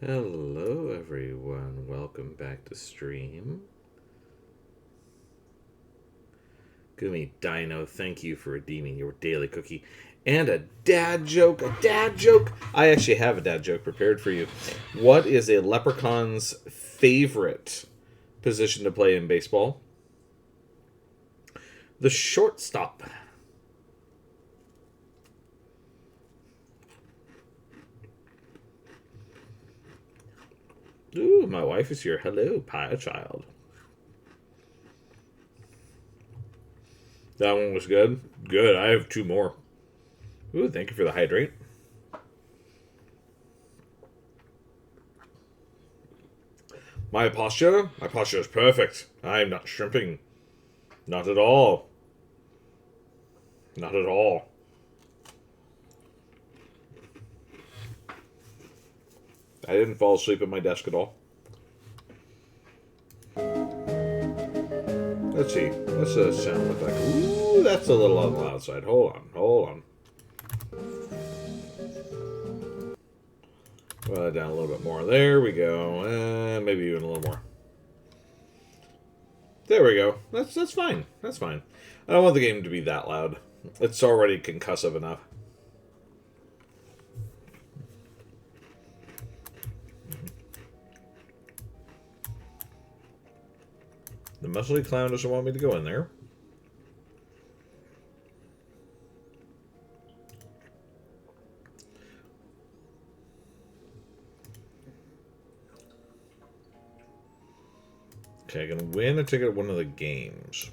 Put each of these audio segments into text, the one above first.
Hello, everyone. Welcome back to stream. Gumi Dino, thank you for redeeming your daily cookie. And a dad joke. A dad joke? I actually have a dad joke prepared for you. What is a leprechaun's favorite position to play in baseball? The shortstop. Ooh, my wife is here. Hello, pie child. That one was good. Good. I have two more. Ooh, thank you for the hydrate. My posture? My posture is perfect. I am not shrimping. Not at all. Not at all. I didn't fall asleep at my desk at all. Let's see. What's the sound look like? Ooh, that's a little on the loud side. Hold on. Hold on. Down a little bit more. There we go. Maybe even a little more. There we go. That's fine. That's fine. I don't want the game to be that loud. It's already concussive enough. The muscly clown doesn't want me to go in there. Okay, I'm going to win a ticket at one of the games.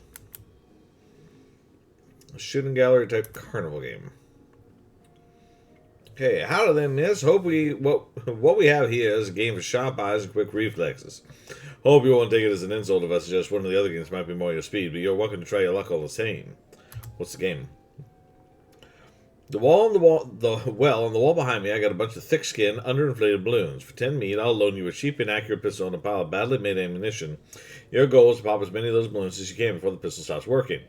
A shooting gallery type carnival game. Okay, how do they miss? Hope what we have here is a game of sharp eyes and quick reflexes. Hope you won't take it as an insult if I suggest one of the other games might be more your speed, but you're welcome to try your luck all the same. What's the game? On the wall behind me, I got a bunch of thick-skinned, underinflated balloons. For 10 meat, I'll loan you a cheap, inaccurate pistol and a pile of badly made ammunition. Your goal is to pop as many of those balloons as you can before the pistol stops working.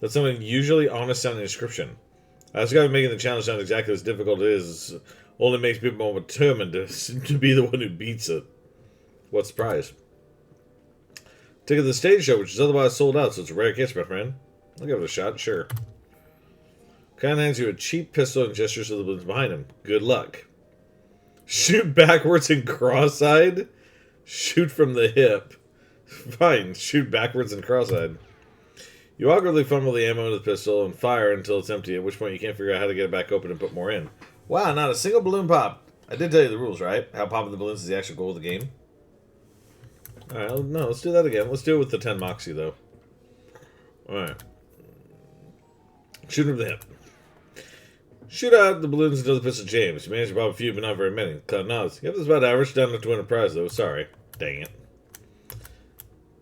That's an unusually honest-sounding description. This guy making the challenge sound exactly as difficult as it is only makes people more determined to be the one who beats it. What's the prize? Ticket to the stage show, which is otherwise sold out, so it's a rare case, my friend. I'll give it a shot, sure. Khan hands you a cheap pistol and gestures to the balloons behind him. Good luck. Shoot backwards and cross-eyed? Shoot from the hip. Fine, shoot backwards and cross-eyed. You awkwardly fumble the ammo into the pistol and fire until it's empty, at which point you can't figure out how to get it back open and put more in. Wow, not a single balloon pop. I did tell you the rules, right? How popping the balloons is the actual goal of the game. Alright, no, let's do that again. Let's do it with the 10 Moxie, though. Alright. Shoot from the hip. Shoot out the balloons until the pistol jams. You managed to pop a few, but not very many. Cloud nods. Yep, that's about average. Down enough to win a prize, though. Sorry. Dang it.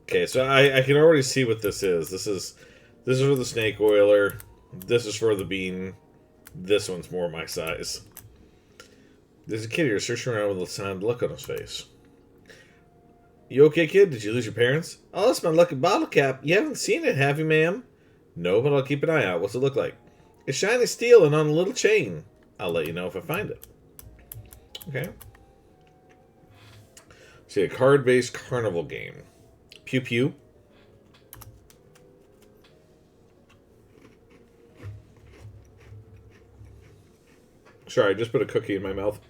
Okay, so I can already see what this is. This is for the snake oiler. This is for the bean. This one's more my size. There's a kid here searching around with a sad look on his face. You okay, kid? Did you lose your parents? Oh, that's my lucky bottle cap. You haven't seen it, have you, ma'am? No, but I'll keep an eye out. What's it look like? It's shiny steel and on a little chain. I'll let you know if I find it. Okay. See, a card-based carnival game. Pew pew. Sorry, I just put a cookie in my mouth.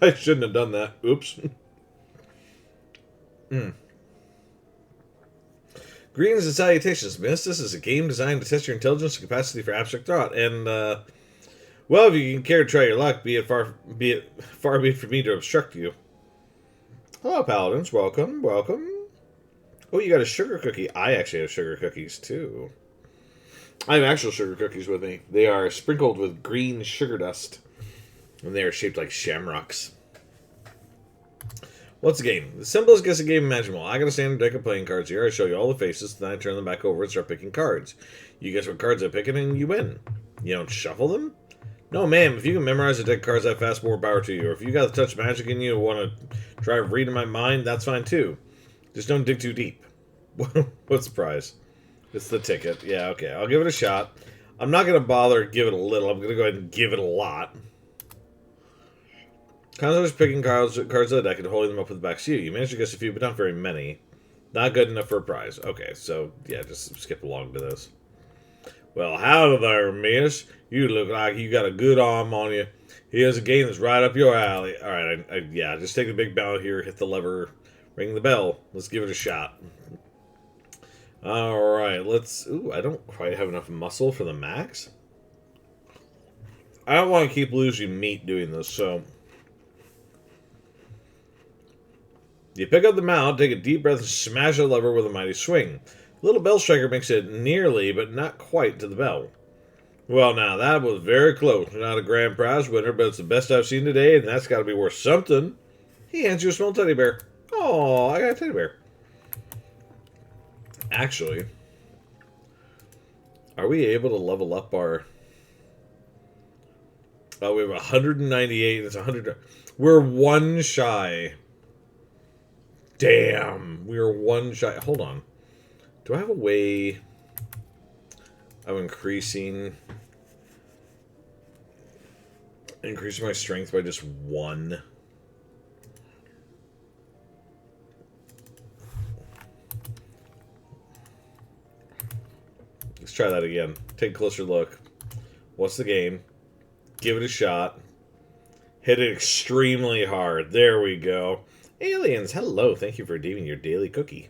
I shouldn't have done that. Oops. Greetings and salutations, miss. This is a game designed to test your intelligence and capacity for abstract thought. And, well, if you can care to try your luck, far be it for me to obstruct you. Hello, paladins. Welcome, welcome. Oh, you got a sugar cookie. I actually have sugar cookies, too. I have actual sugar cookies with me. They are sprinkled with green sugar dust. And they are shaped like shamrocks. What's the game? The simplest guessing game imaginable. I got a standard deck of playing cards here. I show you all the faces, then I turn them back over and start picking cards. You guess what cards I'm picking, and you win. You don't shuffle them? No, ma'am. If you can memorize the deck of cards that fast, more power to you. Or if you got the touch magic in you and want to try reading my mind, that's fine too. Just don't dig too deep. What's the prize? It's the ticket. Yeah, okay. I'll give it a shot. I'm not going to bother give it a little. I'm going to go ahead and give it a lot. Constantly picking cards of the deck and holding them up with the back to you. You managed to guess a few, but not very many. Not good enough for a prize. Okay, so, yeah, just skip along to this. Well, howdy there, miss. You look like you got a good arm on you. Here's a game that's right up your alley. Alright, yeah, just take the big bell here, hit the lever, ring the bell. Let's give it a shot. Alright, let's... Ooh, I don't quite have enough muscle for the max. I don't want to keep losing meat doing this, so... You pick up the mallet, take a deep breath, and smash the lever with a mighty swing. The little bell striker makes it nearly, but not quite, to the bell. Well, now, that was very close. Not a grand prize winner, but it's the best I've seen today, and that's got to be worth something. He hands you a small teddy bear. Oh, I got a teddy bear. Actually, are we able to level up our... Oh, we have 198, and it's 100... We're one shy. Damn, we are one shy. Hold on. Do I have a way of increasing my strength by just 1? Let's try that again. Take a closer look. What's the game? Give it a shot. Hit it extremely hard. There we go. Aliens, hello. Thank you for redeeming your daily cookie.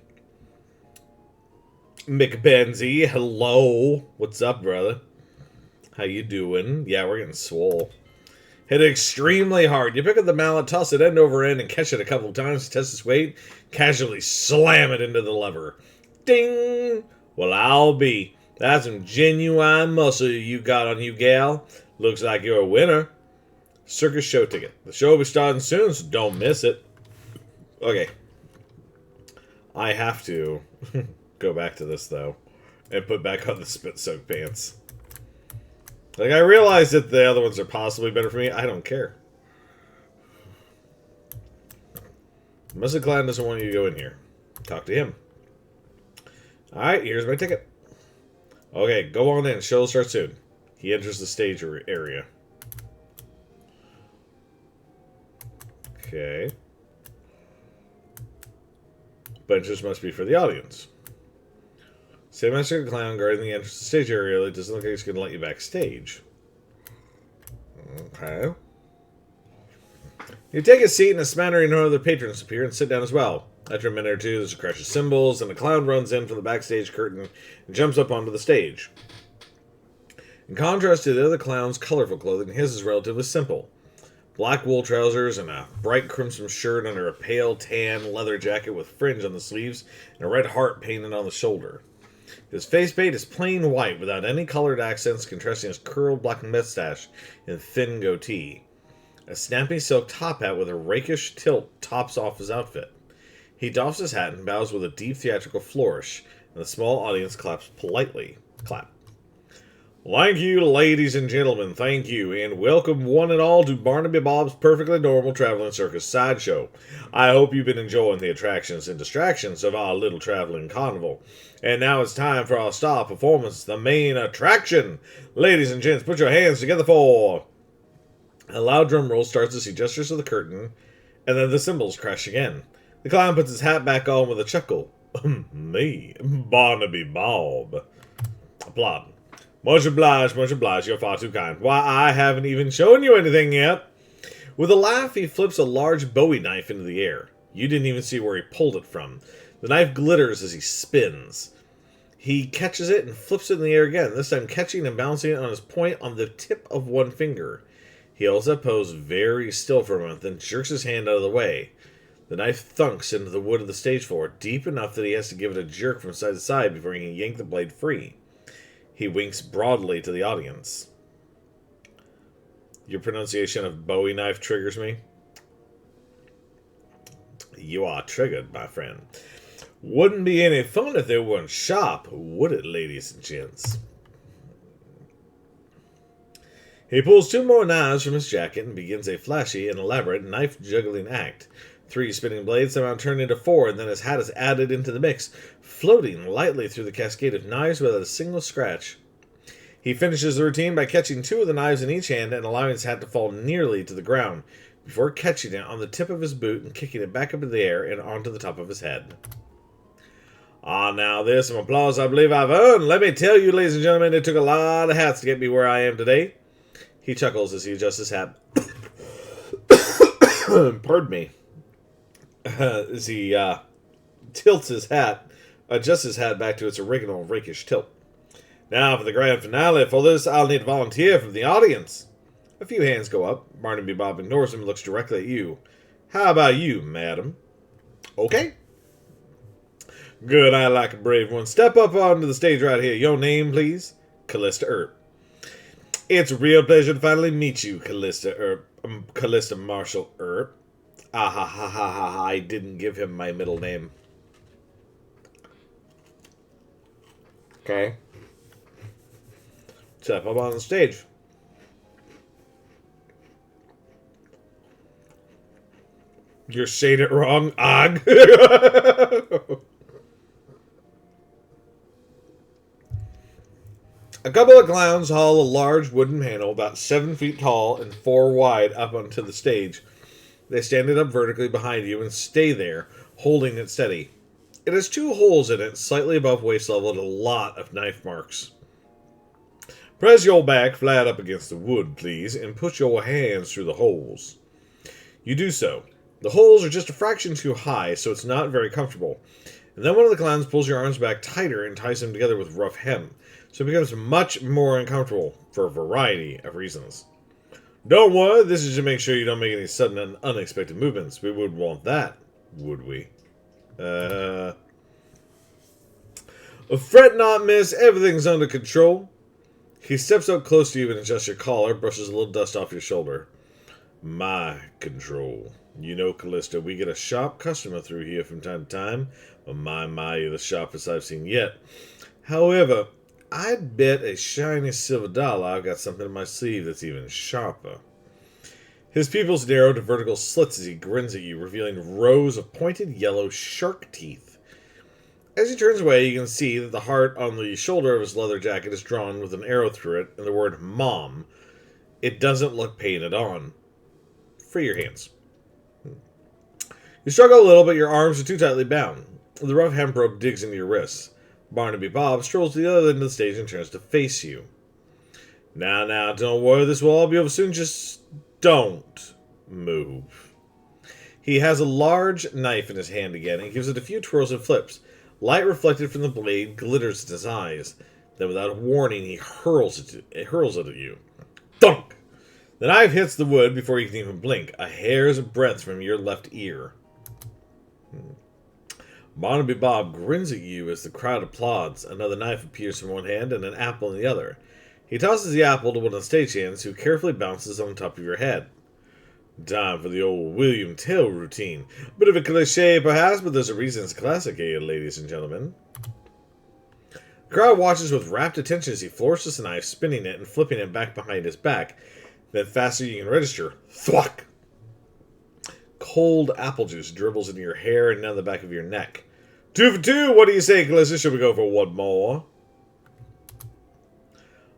McBenzie, hello. What's up, brother? How you doing? Yeah, we're getting swole. Hit it extremely hard. You pick up the mallet, toss it end over end, and catch it a couple of times to test its weight. Casually slam it into the lever. Ding! Well, I'll be. That's some genuine muscle you got on you, gal. Looks like you're a winner. Circus show ticket. The show will be starting soon, so don't miss it. Okay. I have to go back to this, though, and put back on the spit-soaked pants. Like, I realize that the other ones are possibly better for me. I don't care. Mr. Clown doesn't want you to go in here. Talk to him. Alright, here's my ticket. Okay, go on in. Show will start soon. He enters the stage area. Okay. Benches must be for the audience. Say Master Clown guarding the entrance to the stage area. It doesn't look like he's going to let you backstage. Okay. You take a seat, and a smattering of other patrons appear and sit down as well. After a minute or two, there's a crash of cymbals, and a clown runs in from the backstage curtain and jumps up onto the stage. In contrast to the other clown's colorful clothing, his is relatively simple. Black wool trousers and a bright crimson shirt under a pale tan leather jacket with fringe on the sleeves and a red heart painted on the shoulder. His faceplate is plain white without any colored accents, contrasting his curled black mustache and thin goatee. A snappy silk top hat with a rakish tilt tops off his outfit. He doffs his hat and bows with a deep theatrical flourish, and the small audience claps politely. Clap. Thank you, ladies and gentlemen, thank you, and welcome one and all to Barnaby Bob's Perfectly Normal Traveling Circus Sideshow. I hope you've been enjoying the attractions and distractions of our little traveling carnival. And now it's time for our star performance, the main attraction. Ladies and gents, put your hands together for... A loud drum roll starts as he gestures to the curtain, and then the cymbals crash again. The clown puts his hat back on with a chuckle. Me, Barnaby Bob. Applaud. Much obliged, you're far too kind. Why, I haven't even shown you anything yet. With a laugh, he flips a large Bowie knife into the air. You didn't even see where he pulled it from. The knife glitters as he spins. He catches it and flips it in the air again, this time catching and bouncing it on his point on the tip of one finger. He holds that pose very still for a moment, then jerks his hand out of the way. The knife thunks into the wood of the stage floor, deep enough that he has to give it a jerk from side to side before he can yank the blade free. He winks broadly to the audience. Your pronunciation of Bowie knife triggers me. You are triggered, my friend. Wouldn't be any fun if they weren't sharp, would it, ladies and gents? He pulls 2 more knives from his jacket and begins a flashy and elaborate knife-juggling act. 3 spinning blades somehow turn into 4, and then his hat is added into the mix, floating lightly through the cascade of knives without a single scratch. He finishes the routine by catching 2 of the knives in each hand and allowing his hat to fall nearly to the ground, before catching it on the tip of his boot and kicking it back up in the air and onto the top of his head. Ah, now there's some applause I believe I've earned. Let me tell you, ladies and gentlemen, it took a lot of hats to get me where I am today. He chuckles as he adjusts his hat. Pardon me. As he tilts his hat, adjusts his hat back to its original rakish tilt. Now for the grand finale. For this, I'll need a volunteer from the audience. A few hands go up. Barnaby Bob ignores him and looks directly at you. How about you, madam? Okay. Good, I like a brave one. Step up onto the stage right here. Your name, please? Callista Earp. It's a real pleasure to finally meet you, Callista Earp. Callista Marshall Earp. Ah ha ha ha ha ha. I didn't give him my middle name. Okay. Step up on the stage. You're saying it wrong, Og. A couple of clowns haul a large wooden handle about 7 feet tall and 4 wide up onto the stage. They stand it up vertically behind you and stay there, holding it steady. It has 2 holes in it, slightly above waist level, and a lot of knife marks. Press your back flat up against the wood, please, and push your hands through the holes. You do so. The holes are just a fraction too high, so it's not very comfortable. And then one of the clowns pulls your arms back tighter and ties them together with rough hem, so it becomes much more uncomfortable for a variety of reasons. Don't worry, this is to make sure you don't make any sudden and unexpected movements. We wouldn't want that, would we? Fret not, miss. Everything's under control. He steps up close to you and adjusts your collar, brushes a little dust off your shoulder. My control. You know, Callista, we get a sharp customer through here from time to time. But my, you're the sharpest I've seen yet. However, I'd bet a shiny silver dollar I've got something in my sleeve that's even sharper. His pupils narrow to vertical slits as he grins at you, revealing rows of pointed yellow shark teeth. As he turns away, you can see that the heart on the shoulder of his leather jacket is drawn with an arrow through it and the word Mom. It doesn't look painted on. Free your hands. You struggle a little, but your arms are too tightly bound. The rough hemp rope digs into your wrists. Barnaby Bob strolls to the other end of the stage and turns to face you. Now, don't worry, this will all be over soon. Just don't move. He has a large knife in his hand again and gives it a few twirls and flips. Light reflected from the blade glitters in his eyes. Then, without warning, he hurls it at you. Thunk! The knife hits the wood before you can even blink, a hair's breadth from your left ear. Barnaby Bob grins at you as the crowd applauds. Another knife appears from one hand and an apple in the other. He tosses the apple to one of the stagehands, who carefully bounces on top of your head. Time for the old William Tell routine. Bit of a cliché, perhaps, but there's a reason it's classic here, ladies and gentlemen. The crowd watches with rapt attention as he flourishes the knife, spinning it and flipping it back behind his back. Then, faster you can register, thwack! Cold apple juice dribbles into your hair and down the back of your neck. 2 for 2, what do you say, Callista? Should we go for one more?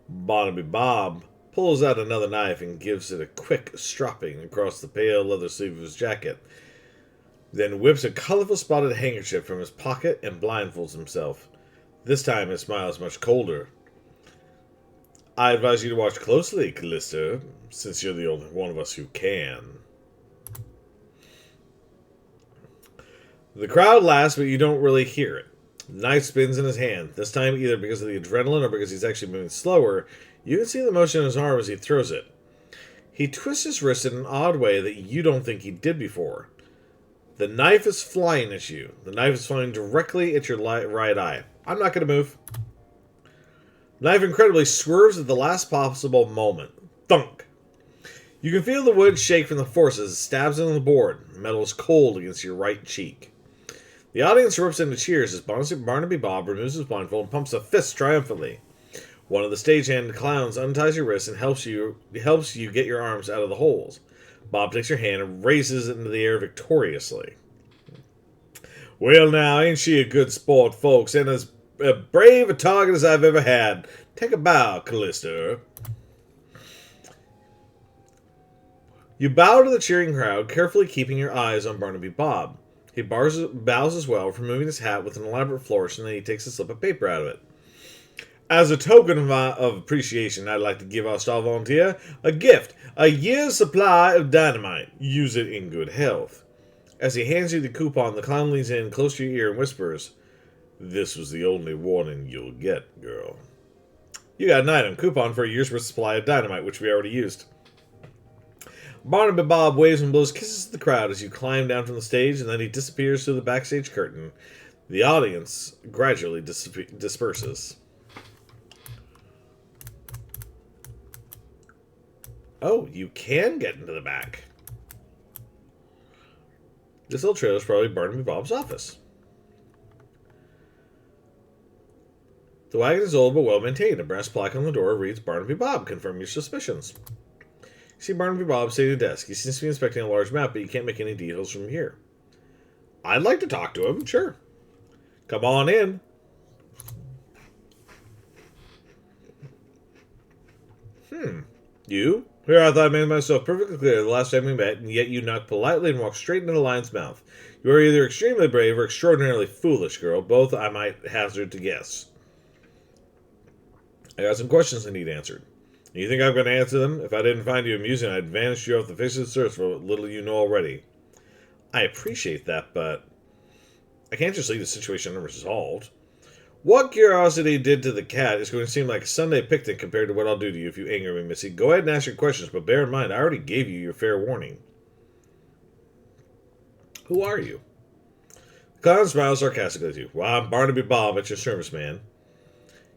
Barnaby Bob pulls out another knife and gives it a quick stropping across the pale leather sleeve of his jacket. Then whips a colorful spotted handkerchief from his pocket and blindfolds himself. This time his smile is much colder. I advise you to watch closely, Callista, since you're the only one of us who can. The crowd laughs, but you don't really hear it. The knife spins in his hand, this time either because of the adrenaline or because he's actually moving slower. You can see the motion in his arm as he throws it. He twists his wrist in an odd way that you don't think he did before. The knife is flying at you. The knife is flying directly at your right eye. I'm not going to move. The knife incredibly swerves at the last possible moment. Thunk! You can feel the wood shake from the force as it stabs into the board. The metal is cold against your right cheek. The audience erupts into cheers as Barnaby Bob removes his blindfold and pumps a fist triumphantly. One of the stagehand clowns unties your wrists and helps you get your arms out of the holes. Bob takes your hand and raises it into the air victoriously. Well now, ain't she a good sport, folks, and as brave a target as I've ever had. Take a bow, Callista. You bow to the cheering crowd, carefully keeping your eyes on Barnaby Bob. He bows as well, removing his hat with an elaborate flourish, and then he takes a slip of paper out of it. As a token of appreciation, I'd like to give our star volunteer a gift, a year's supply of dynamite. Use it in good health. As he hands you the coupon, the clown leans in close to your ear and whispers, "This was the only warning you'll get, girl." You got an item, coupon for a year's worth of supply of dynamite, which we already used. Barnaby Bob waves and blows kisses to the crowd as you climb down from the stage, and then he disappears through the backstage curtain. The audience gradually disperses. Oh, you can get into the back. This little trailer is probably Barnaby Bob's office. The wagon is old but well maintained. A brass plaque on the door reads, "Barnaby Bob, confirm your suspicions." You see Barnaby Bob sitting at a desk. He seems to be inspecting a large map, but you can't make any details from here. I'd like to talk to him, sure. Come on in. You? Here I thought I made myself perfectly clear the last time we met, and yet you knocked politely and walked straight into the lion's mouth. You are either extremely brave or extraordinarily foolish, girl. Both I might hazard to guess. I got some questions I need answered. You think I'm going to answer them? If I didn't find you amusing, I'd vanish you off the face of the earth for what little you know already. I appreciate that, but I can't just leave the situation unresolved. What curiosity did to the cat is going to seem like a Sunday picnic compared to what I'll do to you if you anger me, Missy. Go ahead and ask your questions, but bear in mind, I already gave you your fair warning. Who are you? The clown smiles sarcastically at you. Well, I'm Barnaby Bob at your service, man.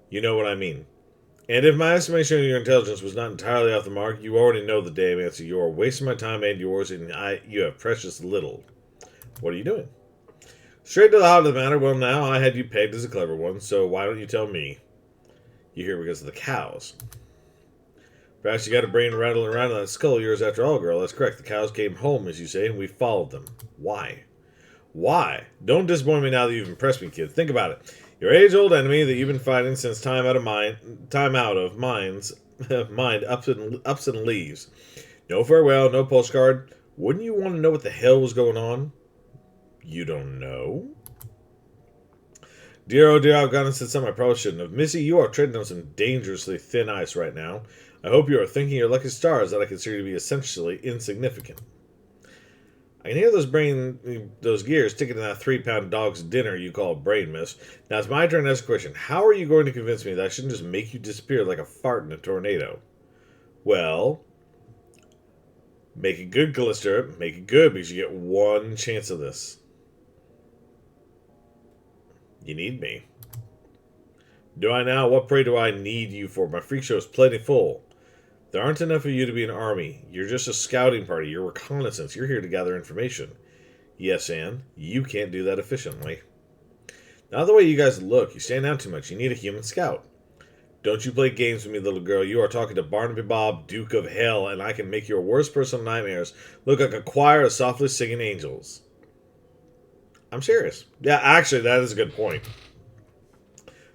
You know what I mean. And if my estimation of your intelligence was not entirely off the mark, you already know the damn answer. You are wasting my time and yours, and you have precious little. What are you doing? Straight to the heart of the matter. Well, now I had you pegged as a clever one, so why don't you tell me? You're here because of the cows. Perhaps you got a brain rattling around in that skull of yours after all, girl. That's correct. The cows came home, as you say, and we followed them. Why? Why? Don't disappoint me now that you've impressed me, kid. Think about it. Your age-old enemy that you've been fighting since time out of mind ups and leaves. No farewell, no postcard. Wouldn't you want to know what the hell was going on? You don't know? Dear, oh dear, I've gone and said something I probably shouldn't have. Missy, you are treading on some dangerously thin ice right now. I hope you are thinking your lucky stars that I consider to be essentially insignificant. I can hear those gears ticking in that 3-pound dog's dinner you call a brain, miss. Now it's my turn to ask a question. How are you going to convince me that I shouldn't just make you disappear like a fart in a tornado? Well, make it good, Callisto. Make it good, because you get one chance of this. You need me. Do I now? What pray do I need you for? My freak show is plenty full. There aren't enough of you to be an army. You're just a scouting party. You're reconnaissance. You're here to gather information. Yes, Anne, you can't do that efficiently. Not the way you guys look. You stand out too much. You need a human scout. Don't you play games with me, little girl. You are talking to Barnaby Bob, Duke of Hell, and I can make your worst personal nightmares look like a choir of softly singing angels. I'm serious. Yeah, actually, that is a good point.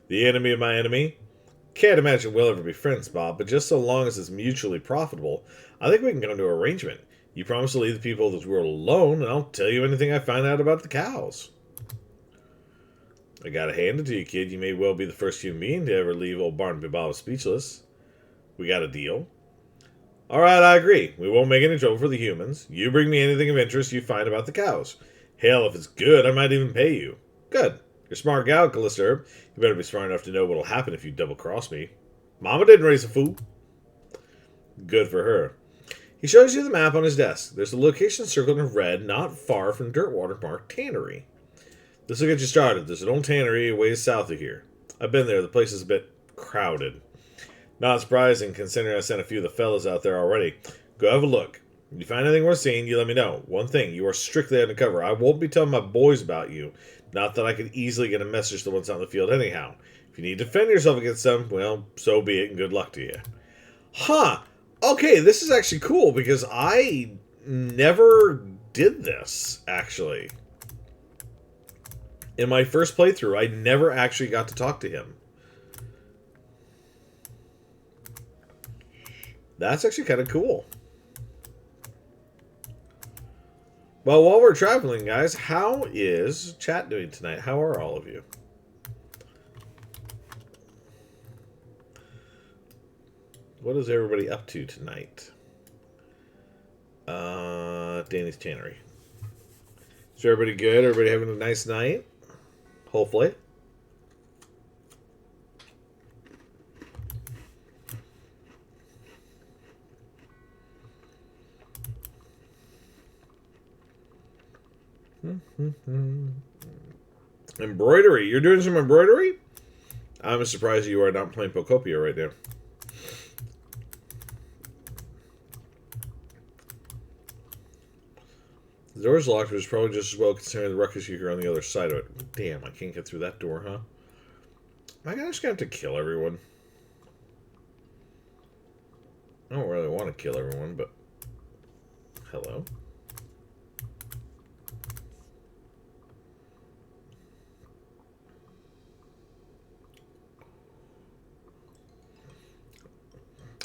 The enemy of my enemy? Can't imagine we'll ever be friends, Bob, but just so long as it's mutually profitable, I think we can come to an arrangement. You promise to leave the people of this world alone, and I'll tell you anything I find out about the cows. I gotta hand it to you, kid. You may well be the first human being to ever leave old Barnaby Bob speechless. We got a deal? Alright, I agree. We won't make any trouble for the humans. You bring me anything of interest you find about the cows. Hell, if it's good, I might even pay you. Good. You're a smart gal, Callisto. You better be smart enough to know what'll happen if you double-cross me. Mama didn't raise a fool. Good for her. He shows you the map on his desk. There's a location circled in red, not far from Dirtwater Park Tannery. This will get you started. There's an old tannery a ways south of here. I've been there. The place is a bit crowded. Not surprising, considering I sent a few of the fellas out there already. Go have a look. If you find anything worth seeing, you let me know. One thing, you are strictly undercover. I won't be telling my boys about you. Not that I could easily get a message to the ones out in the field anyhow. If you need to defend yourself against them, well, so be it, and good luck to you. Huh. Okay, this is actually cool, because I never did this, actually. In my first playthrough, I never actually got to talk to him. That's actually kind of cool. Well, while we're traveling, guys, how is chat doing tonight? How are all of you? What is everybody up to tonight? Danny's Tannery. Is everybody good? Everybody having a nice night? Hopefully. Embroidery. You're doing some embroidery? I'm surprised you are not playing Pocopia right now. The door's locked, but it's probably just as well considering the ruckus you hear on the other side of it. Damn, I can't get through that door, huh? Am I just gonna have to kill everyone? I don't really want to kill everyone, but... Hello?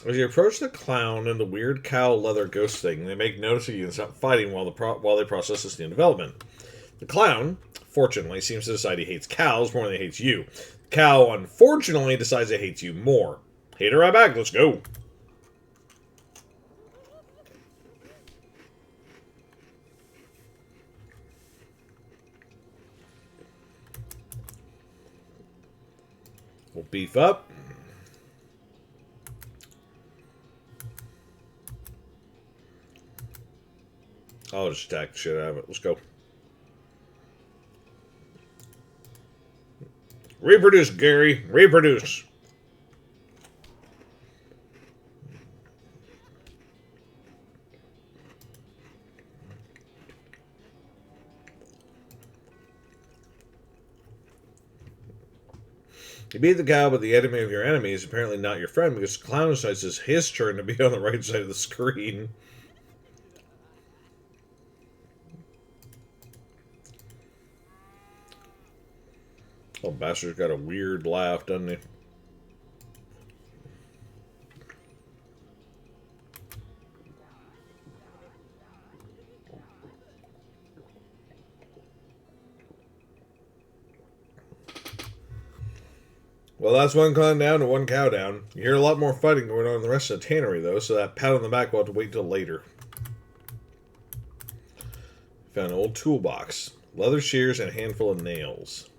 As you approach the clown and the weird cow leather ghost thing, they make notice of you and stop fighting while they process this new development. The clown, fortunately, seems to decide he hates cows more than he hates you. The cow, unfortunately, decides it hates you more. Hate her right back, let's go. We'll beef up. I'll just attack the shit out of it. Let's go. Reproduce, Gary. Reproduce. You beat the cow, but the enemy of your enemy is apparently not your friend because the clown decides it's his turn to be on the right side of the screen. Oh, bastard's got a weird laugh, doesn't he? Well, that's one clown down and one cow down. You hear a lot more fighting going on in the rest of the tannery, though, so that pat on the back will have to wait till later. Found an old toolbox. Leather shears and a handful of nails.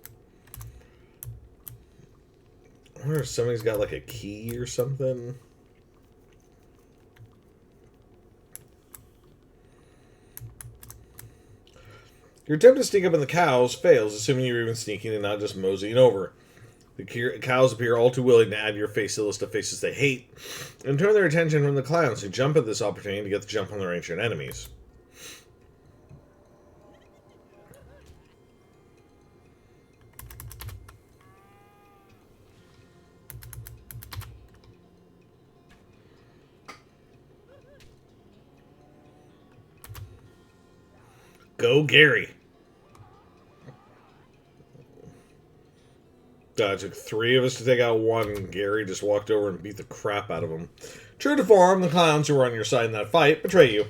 I wonder if somebody's got like a key or something. Your attempt to sneak up on the cows fails, assuming you're even sneaking and not just moseying over. The cows appear all too willing to add your face to the list of faces they hate, and turn their attention from the clowns who jump at this opportunity to get the jump on their ancient enemies. Go, Gary! It took 3 of us to take out one, and Gary just walked over and beat the crap out of him. True to form, the clowns who were on your side in that fight betray you.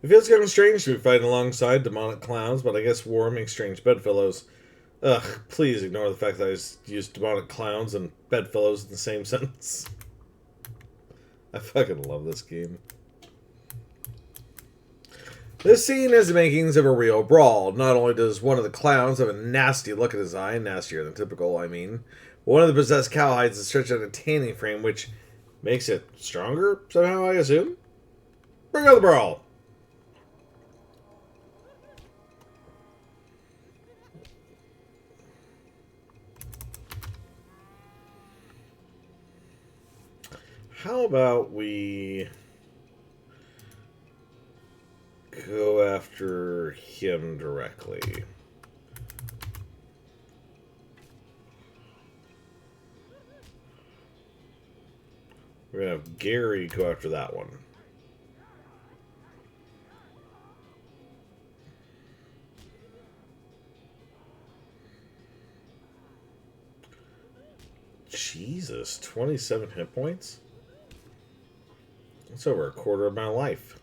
It feels kind of strange to be fighting alongside demonic clowns, but I guess war makes strange bedfellows. Ugh, please ignore the fact that I used demonic clowns and bedfellows in the same sentence. I fucking love this game. This scene has the makings of a real brawl. Not only does one of the clowns have a nasty look in his eye, nastier than typical, I mean, one of the possessed cowhides is stretched out a tanning frame, which makes it stronger, somehow, I assume? Bring on the brawl! How about we go after him directly? We're going to have Gary go after that one. Jesus, 27 hit points? That's over a quarter of my life.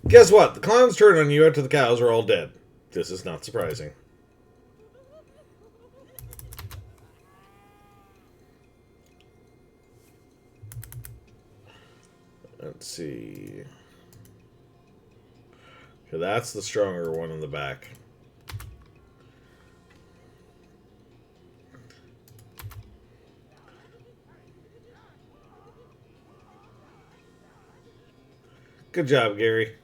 Guess what? The clowns turned on you after the cows are all dead. This is not surprising. Let's see. Okay, that's the stronger one in the back. Good job, Gary.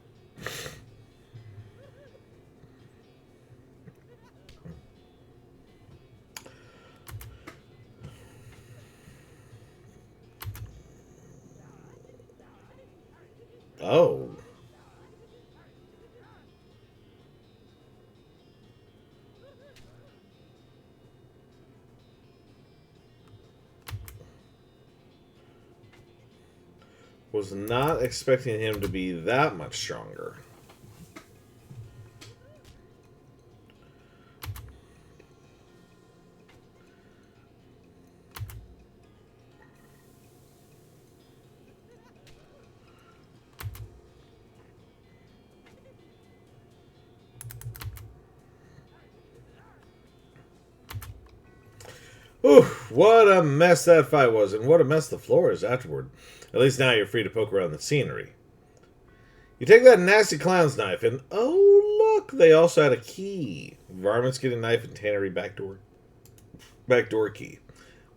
Oh. Was not expecting him to be that much stronger. Oof, what a mess that fight was, and what a mess the floor is afterward. At least now you're free to poke around the scenery. You take that nasty clown's knife, and oh look, they also had a key. Varmints get a knife and tannery backdoor key.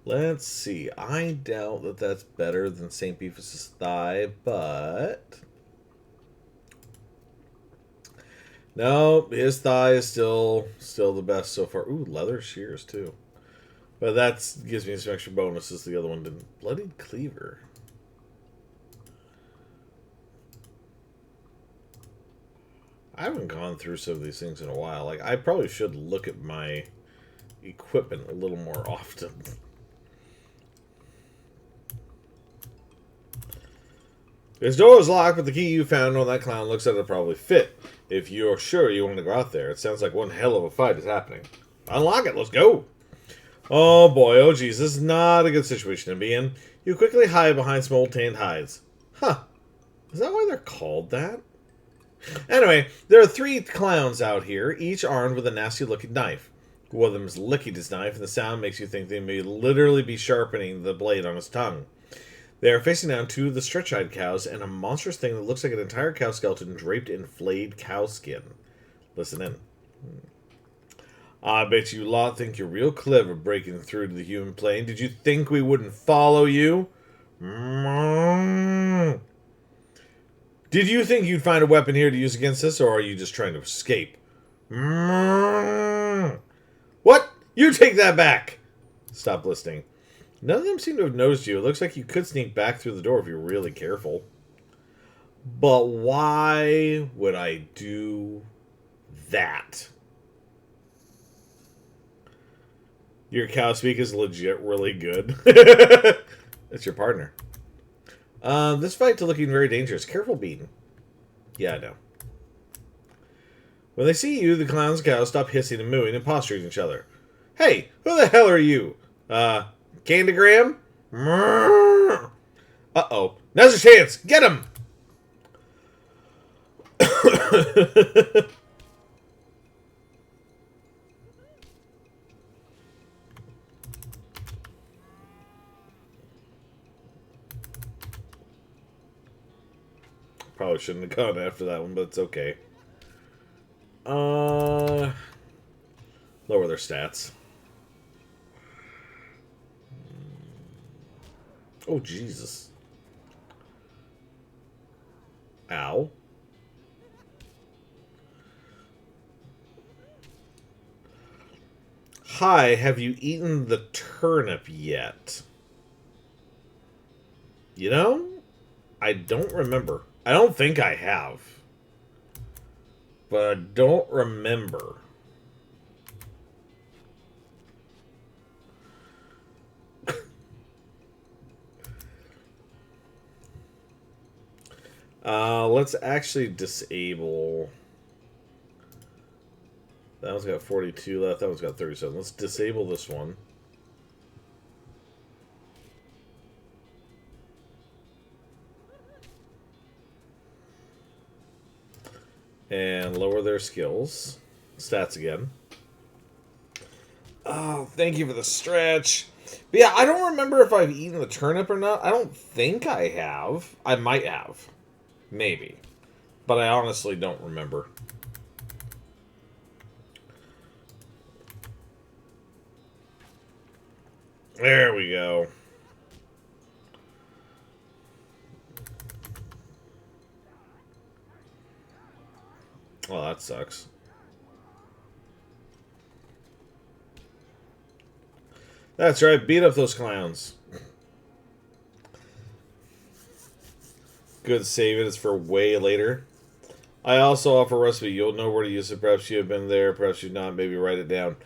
Let's see. I doubt that that's better than St. Beefus' thigh, but no, his thigh is still the best so far. Ooh, leather shears too. But that gives me some extra bonuses. The other one didn't. Bloodied Cleaver. I haven't gone through some of these things in a while. Like, I probably should look at my equipment a little more often. This door is locked, but the key you found on that clown looks like it'll probably fit. If you're sure you want to go out there, it sounds like one hell of a fight is happening. Unlock it, let's go! Oh boy, oh geez, this is not a good situation to be in. You quickly hide behind some old tanned hides. Huh. Is that why they're called that? Anyway, there are 3 clowns out here, each armed with a nasty-looking knife. One of them is licking his knife, and the sound makes you think they may literally be sharpening the blade on his tongue. They are facing down 2 of the stretch-eyed cows and a monstrous thing that looks like an entire cow skeleton draped in flayed cow skin. Listen in. I bet you lot think you're real clever breaking through to the human plane. Did you think we wouldn't follow you? Did you think you'd find a weapon here to use against us, or are you just trying to escape? What? You take that back! Stop listening. None of them seem to have noticed you. It looks like you could sneak back through the door if you're really careful. But why would I do that? Your cow speak is legit really good. It's your partner. This fight's looking very dangerous. Careful, Bean. Yeah, I know. When they see you, the clown's cows stop hissing and mooing and posturing each other. Hey, who the hell are you? Candygram? Uh-oh. Now's your chance. Get him! Probably shouldn't have gone after that one, but it's okay. Lower their stats. Oh, Jesus. Ow. Hi, have you eaten the turnip yet? You know, I don't remember. I don't think I have. But I don't remember. Let's actually disable. That one's got 42 left. That one's got 37. Let's disable this one. And lower their skills. Stats again. Oh, thank you for the stretch. But yeah, I don't remember if I've eaten the turnip or not. I don't think I have. I might have. Maybe. But I honestly don't remember. There we go. Oh, that sucks. That's right, beat up those clowns. Good save it. It's for way later. I also offer a recipe. You'll know where to use it. Perhaps you have been there. Perhaps you've not. Maybe write it down.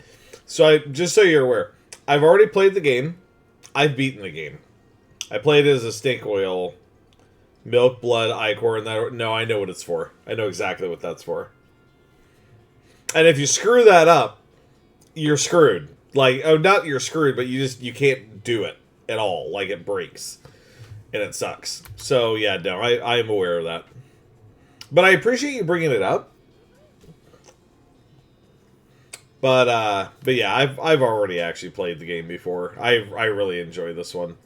So, just so you're aware, I've already played the game. I've beaten the game. I played it as a stink oil, milk, blood, ichor, and that. No, I know what it's for. I know exactly what that's for. And if you screw that up, you're screwed. Like, oh, not you're screwed, but you can't do it at all. Like, it breaks. And it sucks. So, yeah, no, I am aware of that. But I appreciate you bringing it up. But yeah, I've already actually played the game before. I really enjoy this one.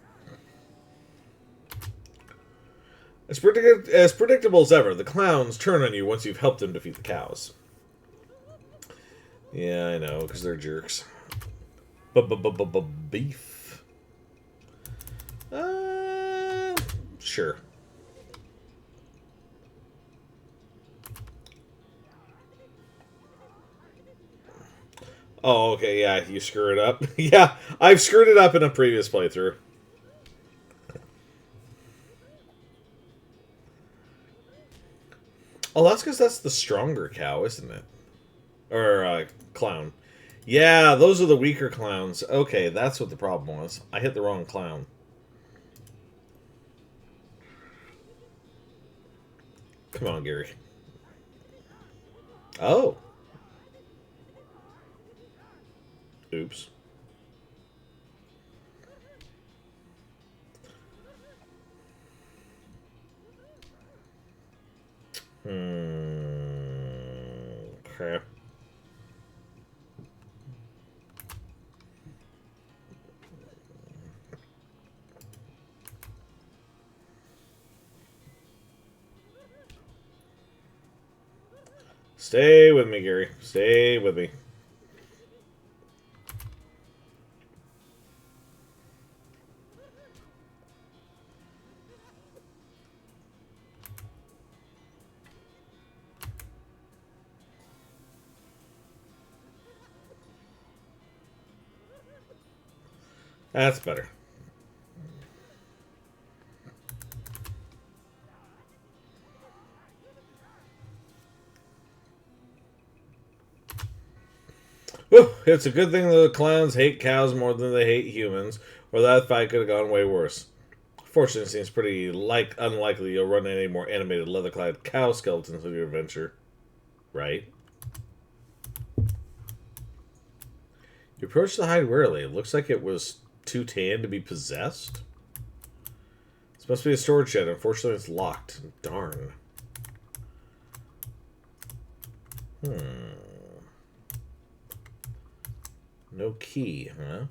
As predictable as ever, the clowns turn on you once you've helped them defeat the cows. Yeah, I know, because they're jerks. Beef. Sure. Oh, okay, yeah, you screw it up. Yeah, I've screwed it up in a previous playthrough. Oh, that's because that's the stronger cow, isn't it? Or, clown. Yeah, those are the weaker clowns. Okay, that's what the problem was. I hit the wrong clown. Come on, Gary. Oh. Oops. Okay. Stay with me, Gary. Stay with me. That's better. Whew, it's a good thing the clowns hate cows more than they hate humans, or that fight could have gone way worse. Fortunately, it seems pretty unlikely you'll run into any more animated leather-clad cow skeletons with your adventure. Right? You approached the hide warily. It looks like it was too tan to be possessed. This must be a storage shed. Unfortunately, it's locked. Darn. No key, huh?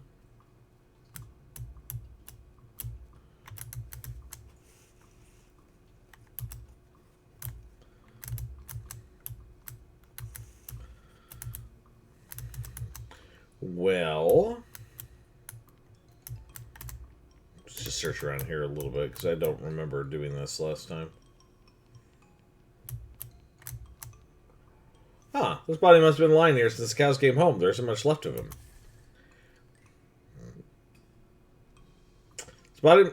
Well, let's just search around here a little bit because I don't remember doing this last time. Huh, this body must have been lying here since the cows came home. There isn't much left of him. This body...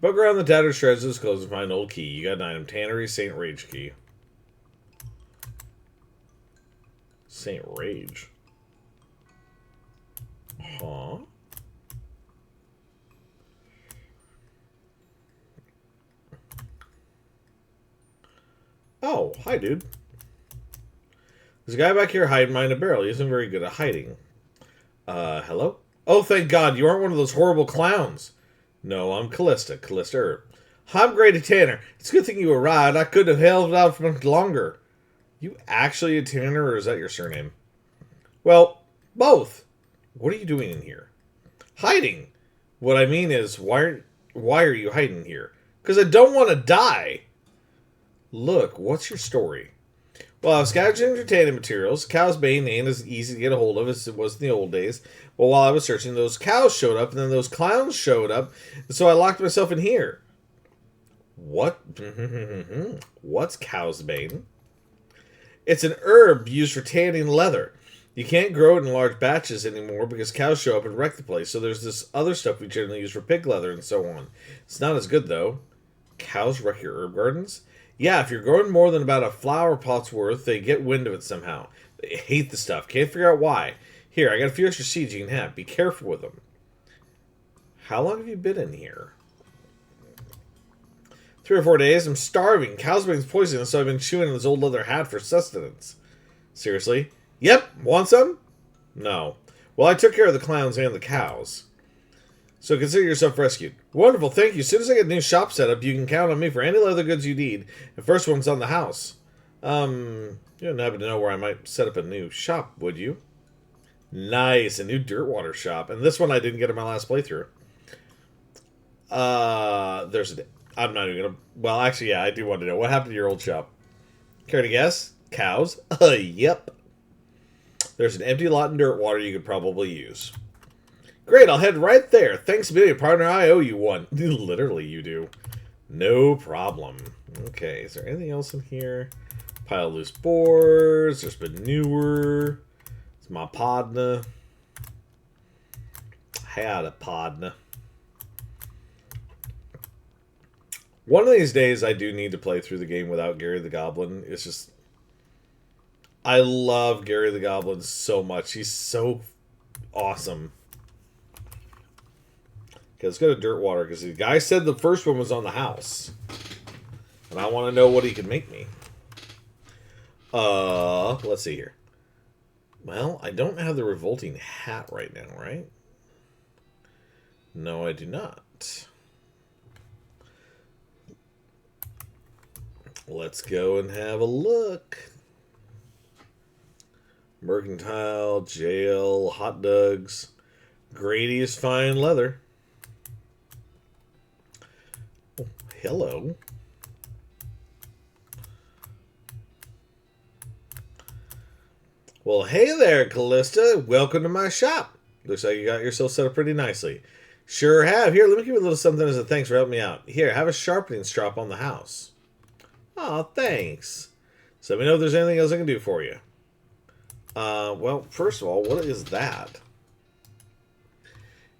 Bug around the tattered shreds of his clothes and find an old key. You got an item. Tannery St. Rage key. St. Rage? Huh? Oh, hi, dude. There's a guy back here hiding behind a barrel. He isn't very good at hiding. Hello? Oh, thank God, you aren't one of those horrible clowns. No, I'm Callista. Callista Herb. I'm Grady Tanner. It's a good thing you arrived. I couldn't have held it out for much longer. You actually a Tanner, or is that your surname? Well, both. What are you doing in here? Hiding. What I mean is, why are you hiding here? Because I don't want to die. Look, what's your story? Well, I was scavenging entertainment materials. Cow's bane ain't as easy to get a hold of as it was in the old days. Well, while I was searching, those cows showed up, and then those clowns showed up, and so I locked myself in here. What? What's cow's bane? It's an herb used for tanning leather. You can't grow it in large batches anymore because cows show up and wreck the place, so there's this other stuff we generally use for pig leather and so on. It's not as good, though. Cows wreck your herb gardens? Yeah, if you're growing more than about a flower pot's worth, they get wind of it somehow. They hate the stuff. Can't figure out why. Here, I got a few extra seeds you can have. Be careful with them. How long have you been in here? 3 or 4 days. I'm starving. Cow's bane's poisonous, so I've been chewing on this old leather hat for sustenance. Seriously? Yep. Want some? No. Well, I took care of the clowns and the cows. So consider yourself rescued. Wonderful, thank you. As soon as I get a new shop set up, you can count on me for any leather goods you need. The first one's on the house. You don't happen to know where I might set up a new shop, would you? Nice, a new dirt water shop. And this one I didn't get in my last playthrough. I'm not even gonna... Well, actually, yeah, I do want to know. What happened to your old shop? Care to guess? Cows? Yep. There's an empty lot in dirt water you could probably use. Great, I'll head right there. Thanks a million, partner. I owe you one. Literally, you do. No problem. Okay, is there anything else in here? Pile of loose boards. There's manure. It's my podna. Had a podna. One of these days, I do need to play through the game without Gary the Goblin. It's just... I love Gary the Goblin so much. He's so awesome. Okay, let's go to dirt water, because the guy said the first one was on the house. And I want to know what he can make me. Let's see here. Well, I don't have the revolting hat right now, right? No, I do not. Let's go and have a look. Mercantile, jail, hot dogs. Grady's fine leather. Oh, hello. Well, hey there, Callista. Welcome to my shop. Looks like you got yourself set up pretty nicely. Sure have. Here, let me give you a little something as a thanks for helping me out. Here, have a sharpening strop on the house. Aw, thanks. So let me know if there's anything else I can do for you. Well, first of all, what is that?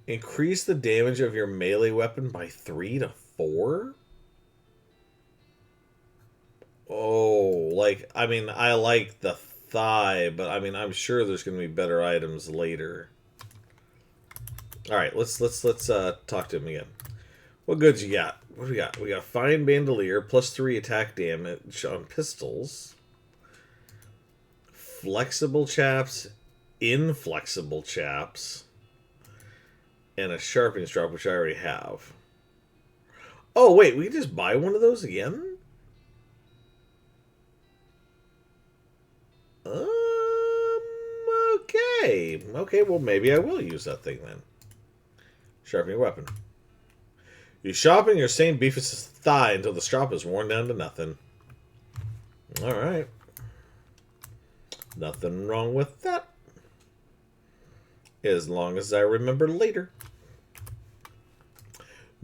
Increase the damage of your melee weapon by 3 to 4? Oh, like, I mean, I like the thigh, but I mean, I'm sure there's going to be better items later. All right, let's talk to him again. What goods you got? What do we got? We got fine bandolier, +3 attack damage on pistols. Flexible chaps, inflexible chaps, and a sharpening strop, which I already have. Oh, wait, we can just buy one of those again? Okay. Okay, well, maybe I will use that thing then. Sharpening weapon. You sharpen your same beef's thigh until the strop is worn down to nothing. Alright. Nothing wrong with that. As long as I remember later.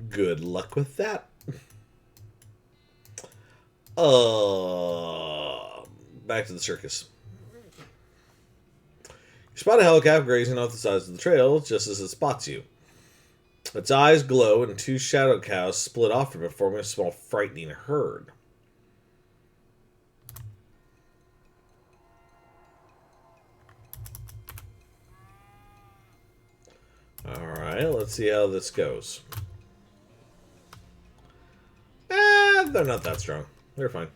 Good luck with that. Back to the circus. You spot a hellcat grazing off the sides of the trail just as it spots you. Its eyes glow and 2 shadow cows split off from it, forming a small frightening herd. Alright, let's see how this goes. They're not that strong. They're fine.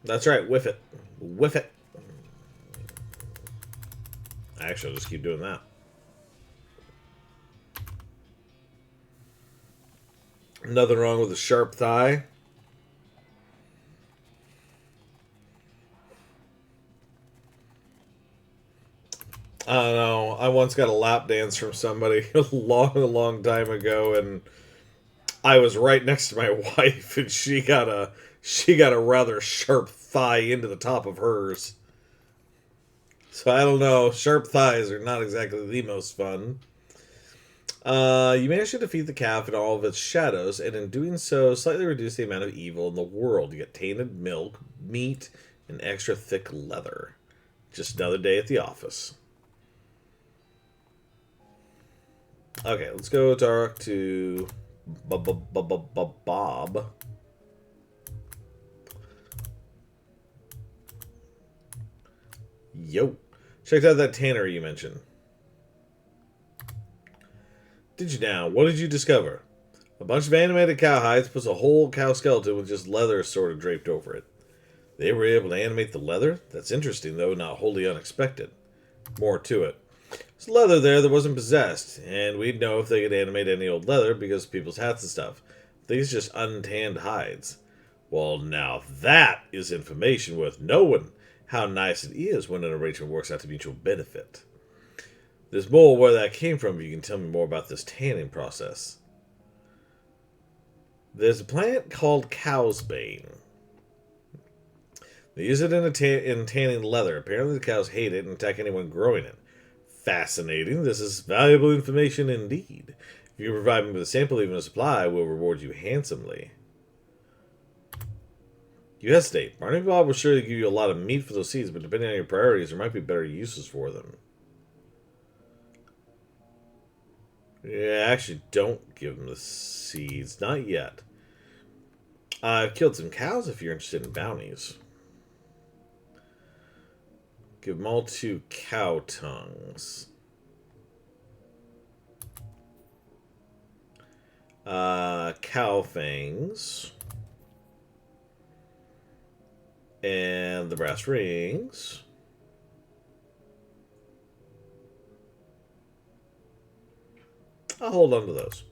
That's right. Whiff it. Whiff it. Actually, I'll just keep doing that. Nothing wrong with a sharp thigh. I don't know. I once got a lap dance from somebody a long time ago, and I was right next to my wife, and she got a rather sharp thigh into the top of hers. So I don't know. Sharp thighs are not exactly the most fun. You manage to defeat the calf and all of its shadows, and in doing so, slightly reduce the amount of evil in the world. You get tainted milk, meat, and extra thick leather. Just another day at the office. Okay, let's go talk to Bob. Yo. Checked out that tannery you mentioned. Did you now? What did you discover? A bunch of animated cowhides plus a whole cow skeleton with just leather sort of draped over it. They were able to animate the leather? That's interesting, though not wholly unexpected. More to it. There's leather there that wasn't possessed, and we'd know if they could animate any old leather because of people's hats and stuff. These just untanned hides. Well, now that is information worth knowing. How nice it is when an arrangement works out to mutual benefit. There's more where that came from if you can tell me more about this tanning process. There's a plant called cow's bane. They use it in tanning leather. Apparently the cows hate it and attack anyone growing it. Fascinating. This is valuable information indeed. If you provide me with a sample, even a supply, I will reward you handsomely. You hesitate. Barney Bob will surely give you a lot of meat for those seeds, but depending on your priorities, there might be better uses for them. Yeah, actually, don't give them the seeds. Not yet. I've killed some cows if you're interested in bounties. Give them all 2 cow tongues. Cow fangs. And the brass rings. I'll hold on to those.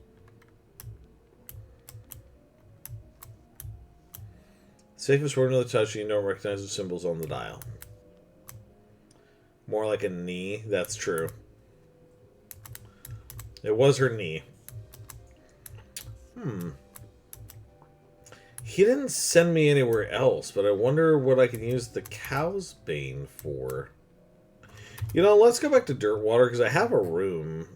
Safest word in the touch, you don't recognize the symbols on the dial. More like a knee, that's true. It was her knee. He didn't send me anywhere else, but I wonder what I can use the cow's bane for. You know, let's go back to Dirtwater, because I have a room.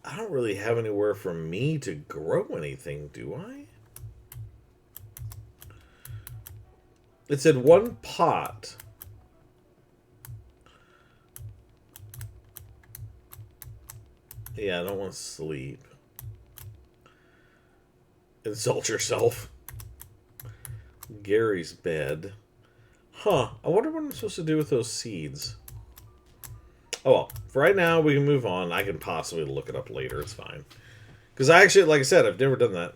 I don't really have anywhere for me to grow anything, do I? It said 1 pot. Yeah, I don't want to sleep. Insult yourself. Gary's bed. Huh. I wonder what I'm supposed to do with those seeds. Oh well. For right now, we can move on. I can possibly look it up later. It's fine. Because I actually, like I said, I've never done that.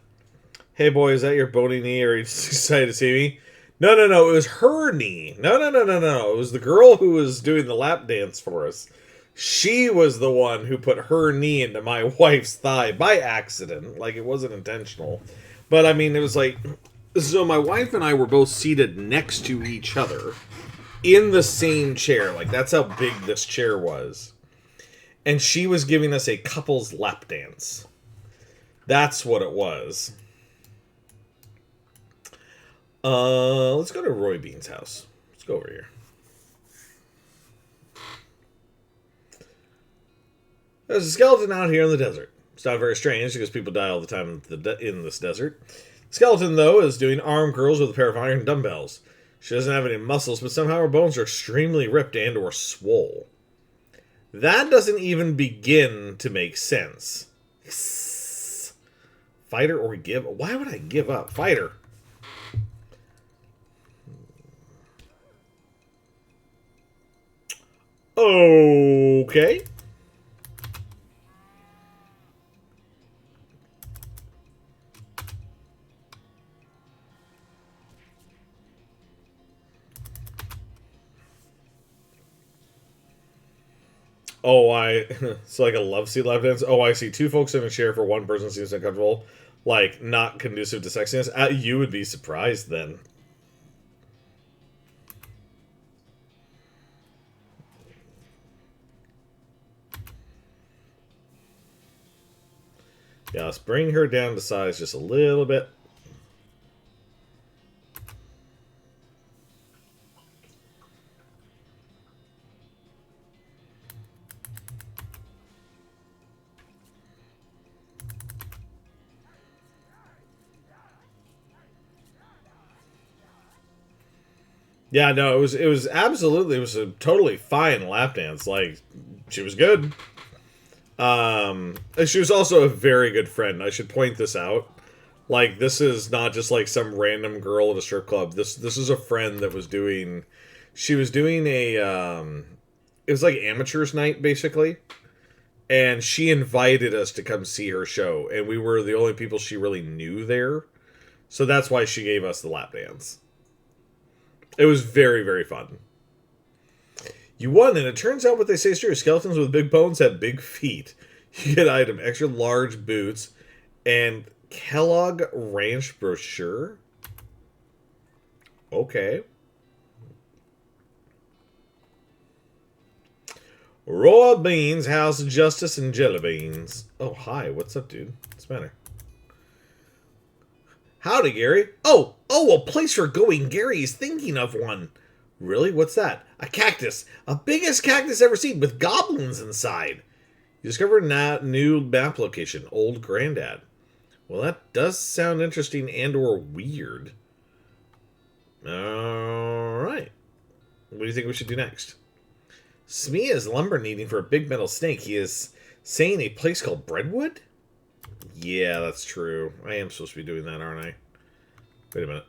Hey boy, is that your bony knee? Are you just excited to see me? No. It was her knee. No. It was the girl who was doing the lap dance for us. She was the one who put her knee into my wife's thigh by accident. Like, it wasn't intentional. But, I mean, it was like... So my wife and I were both seated next to each other in the same chair. Like, that's how big this chair was. And she was giving us a couple's lap dance. That's what it was. Let's go to Roy Bean's house. Let's go over here. There's a skeleton out here in the desert. It's not very strange because people die all the time in this desert. The skeleton, though, is doing arm curls with a pair of iron dumbbells. She doesn't have any muscles, but somehow her bones are extremely ripped and or swole. That doesn't even begin to make sense. Fighter or give? Why would I give up? Fighter. Okay. Oh, it's like a love seat lap dance. Oh, I see. Two folks in a chair for one person seems uncomfortable. Like, not conducive to sexiness. You would be surprised then. Yeah, let's bring her down to size just a little bit. Yeah, no, it was absolutely, it was a totally fine lap dance. Like, she was good. She was also a very good friend. I should point this out. Like, this is not just like some random girl at a strip club. This is a friend that was doing. She was doing a. It was like amateurs night basically, and she invited us to come see her show, and we were the only people she really knew there. So that's why she gave us the lap dance. It was very, very fun. You won, and it turns out what they say is true. Skeletons with big bones have big feet. You get item extra large boots and Kellogg Ranch brochure. Okay. Raw beans, House of Justice, and jelly beans. Oh, hi. What's up, dude? What's the matter? Howdy, Gary. Oh, a place for going. Gary is thinking of one. Really? What's that? A cactus. A biggest cactus ever seen with goblins inside. You discovered a new map location. Old Grandad. Well, that does sound interesting and or weird. Alright. What do you think we should do next? Smee is lumber needing for a big metal snake. He is saying a place called Breadwood? Yeah, that's true. I am supposed to be doing that, aren't I? Wait a minute.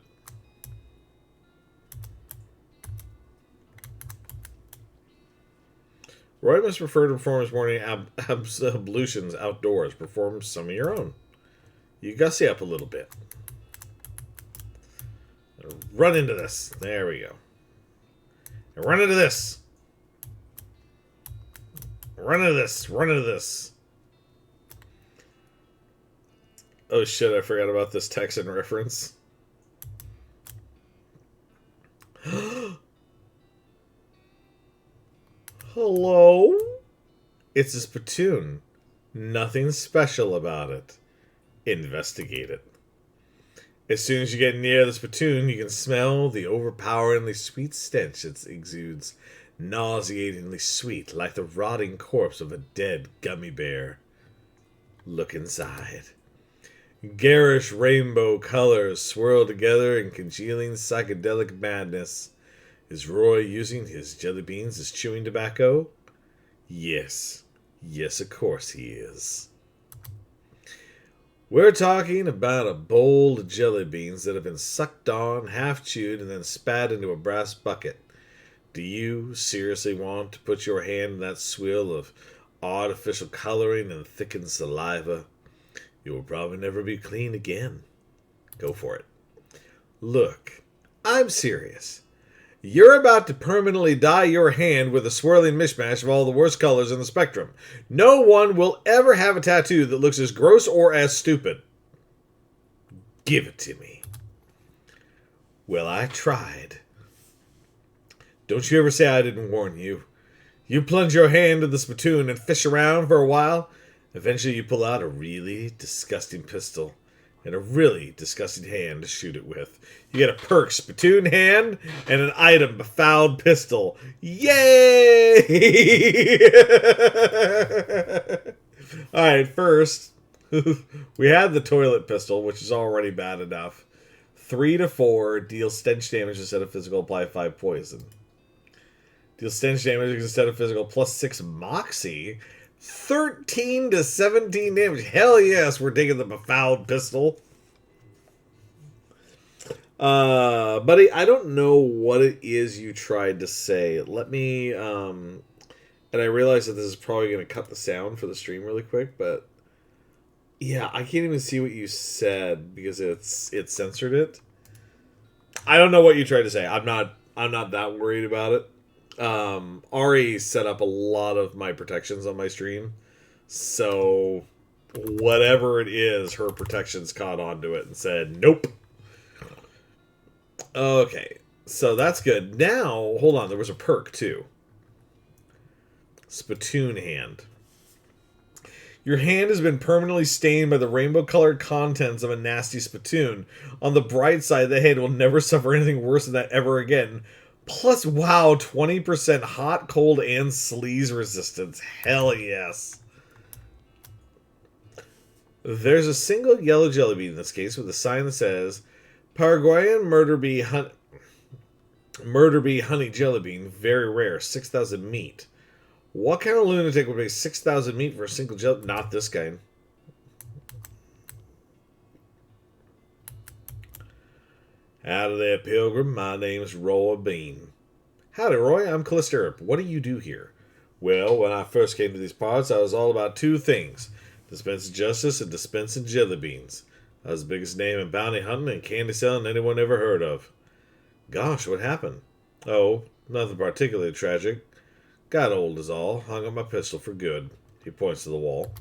Roy must prefer to perform his morning ablutions outdoors. Perform some of your own. You gussy up a little bit. Run into this. There we go. And run into this. Run into this. Run into this. Oh shit, I forgot about this Texan reference. Hello? It's a spittoon. Nothing special about it. Investigate it. As soon as you get near the spittoon, you can smell the overpoweringly sweet stench it exudes. Nauseatingly sweet, like the rotting corpse of a dead gummy bear. Look inside. Garish rainbow colors swirl together in congealing psychedelic madness. Is Roy using his jelly beans as chewing tobacco? Yes. Yes, of course he is. We're talking about a bowl of jelly beans that have been sucked on, half chewed, and then spat into a brass bucket. Do you seriously want to put your hand in that swill of artificial coloring and thickened saliva? You will probably never be clean again. Go for it. Look, I'm serious. You're about to permanently dye your hand with a swirling mishmash of all the worst colors in the spectrum. No one will ever have a tattoo that looks as gross or as stupid. Give it to me. Well, I tried. Don't you ever say I didn't warn you. You plunge your hand in the spittoon and fish around for a while. Eventually you pull out a really disgusting pistol and a really disgusting hand to shoot it with. You get a perk spittoon hand and an item befouled pistol. Yay! Alright, first, we have the toilet pistol, which is already bad enough. 3 to 4, deal stench damage instead of physical, apply 5 poison. Deal stench damage instead of physical, plus 6 moxie. 13 to 17 damage. Hell yes, we're taking the befouled pistol. Buddy, I don't know what it is you tried to say. Let me, and I realize that this is probably going to cut the sound for the stream really quick, but yeah, I can't even see what you said because it censored it. I don't know what you tried to say. I'm not that worried about it. Ari set up a lot of my protections on my stream. So whatever it is, her protections caught onto it and said, nope. Okay, so that's good. Now, hold on, there was a perk too. Spittoon hand. Your hand has been permanently stained by the rainbow-colored contents of a nasty spittoon. On the bright side, the hand will never suffer anything worse than that ever again. Plus, wow, 20% hot, cold, and sleaze resistance. Hell yes. There's a single yellow jelly bean in this case with a sign that says, Paraguayan murder bee honey jelly bean, very rare, 6,000 meat. What kind of lunatic would pay 6,000 meat for a single jelly? Not this guy. Howdy there, pilgrim. My name's Roy Bean. Howdy, Roy. I'm Callister. What do you do here? Well, when I first came to these parts, I was all about two things. Dispensing justice and dispensing jelly beans. I was the biggest name in bounty hunting and candy selling anyone ever heard of. Gosh, what happened? Oh, nothing particularly tragic. Got old is all. Hung up my pistol for good. He points to the wall.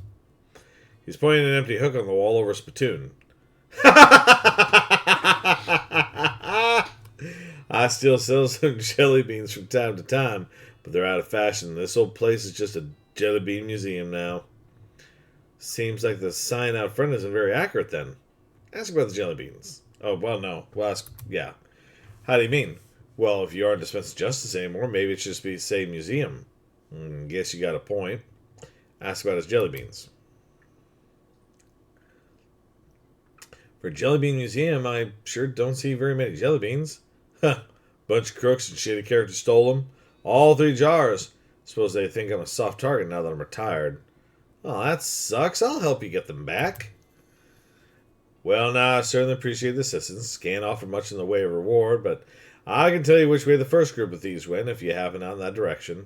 He's pointing an empty hook on the wall over a spittoon. I still sell some jelly beans from time to time, but they're out of fashion. This old place is just a jelly bean museum now. Seems like the sign out front isn't very accurate then. Ask about the jelly beans. Oh, well, no. Well, yeah. How do you mean? Well, if you aren't dispensing justice anymore, maybe it should just be, say, museum. Guess you got a point. Ask about his jelly beans. For a jelly bean museum, I sure don't see very many jelly beans. Huh. Bunch of crooks and shitty characters stole them. All 3 jars. Suppose they think I'm a soft target now that I'm retired. Oh, that sucks. I'll help you get them back. Well, now, I certainly appreciate the assistance. Can't offer much in the way of reward, but I can tell you which way the first group of thieves went if you happen out in that direction.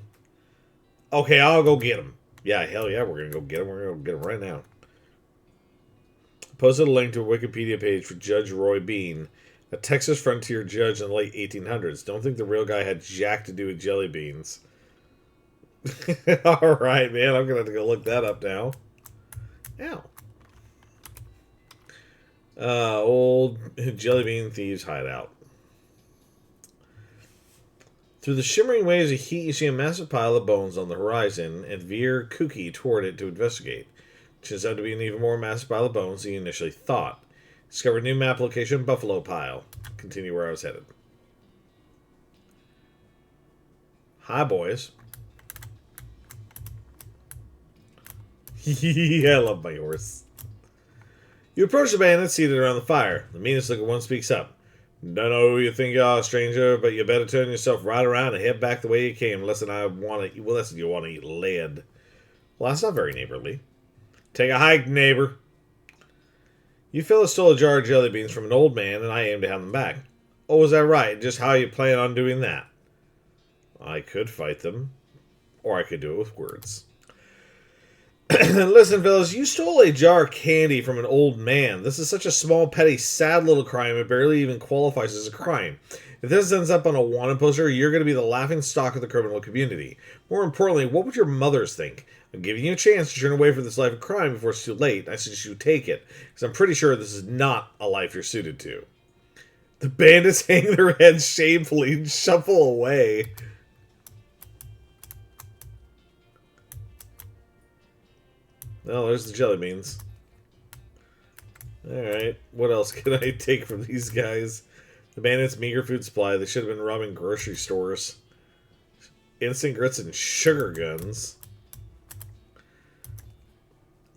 Okay, I'll go get them. Yeah, hell yeah, we're going to go get them. We're going to go get them right now. Posted a link to a Wikipedia page for Judge Roy Bean, a Texas frontier judge in the late 1800s. Don't think the real guy had jack to do with jelly beans. Alright, man, I'm going to have to go look that up now. Ow. Old jelly bean thieves hideout. Through the shimmering waves of heat, you see a massive pile of bones on the horizon and veer Kooky toward it to investigate. It turns out to be an even more massive pile of bones than you initially thought. Discover new map location, Buffalo Pile. Continue where I was headed. Hi, boys. I love my horse. You approach the bandits seated around the fire. The meanest looking one speaks up. Don't know who you think you are, stranger, but you better turn yourself right around and head back the way you came, unless you want to eat lead. Well, that's not very neighborly. Take a hike, neighbor. You fellas stole a jar of jelly beans from an old man, and I aim to have them back. Oh, is that right? Just how you plan on doing that? I could fight them, or I could do it with words. Listen, fellas, you stole a jar of candy from an old man. This is such a small, petty, sad little crime, it barely even qualifies as a crime. If this ends up on a wanted poster, you're going to be the laughing stock of the criminal community. More importantly, what would your mothers think? I'm giving you a chance to turn away from this life of crime before it's too late. I suggest you take it, because I'm pretty sure this is not a life you're suited to. The bandits hang their heads shamefully and shuffle away. Well, there's the jelly beans. Alright, what else can I take from these guys? The bandits' meager food supply. They should have been robbing grocery stores. Instant grits and sugar guns.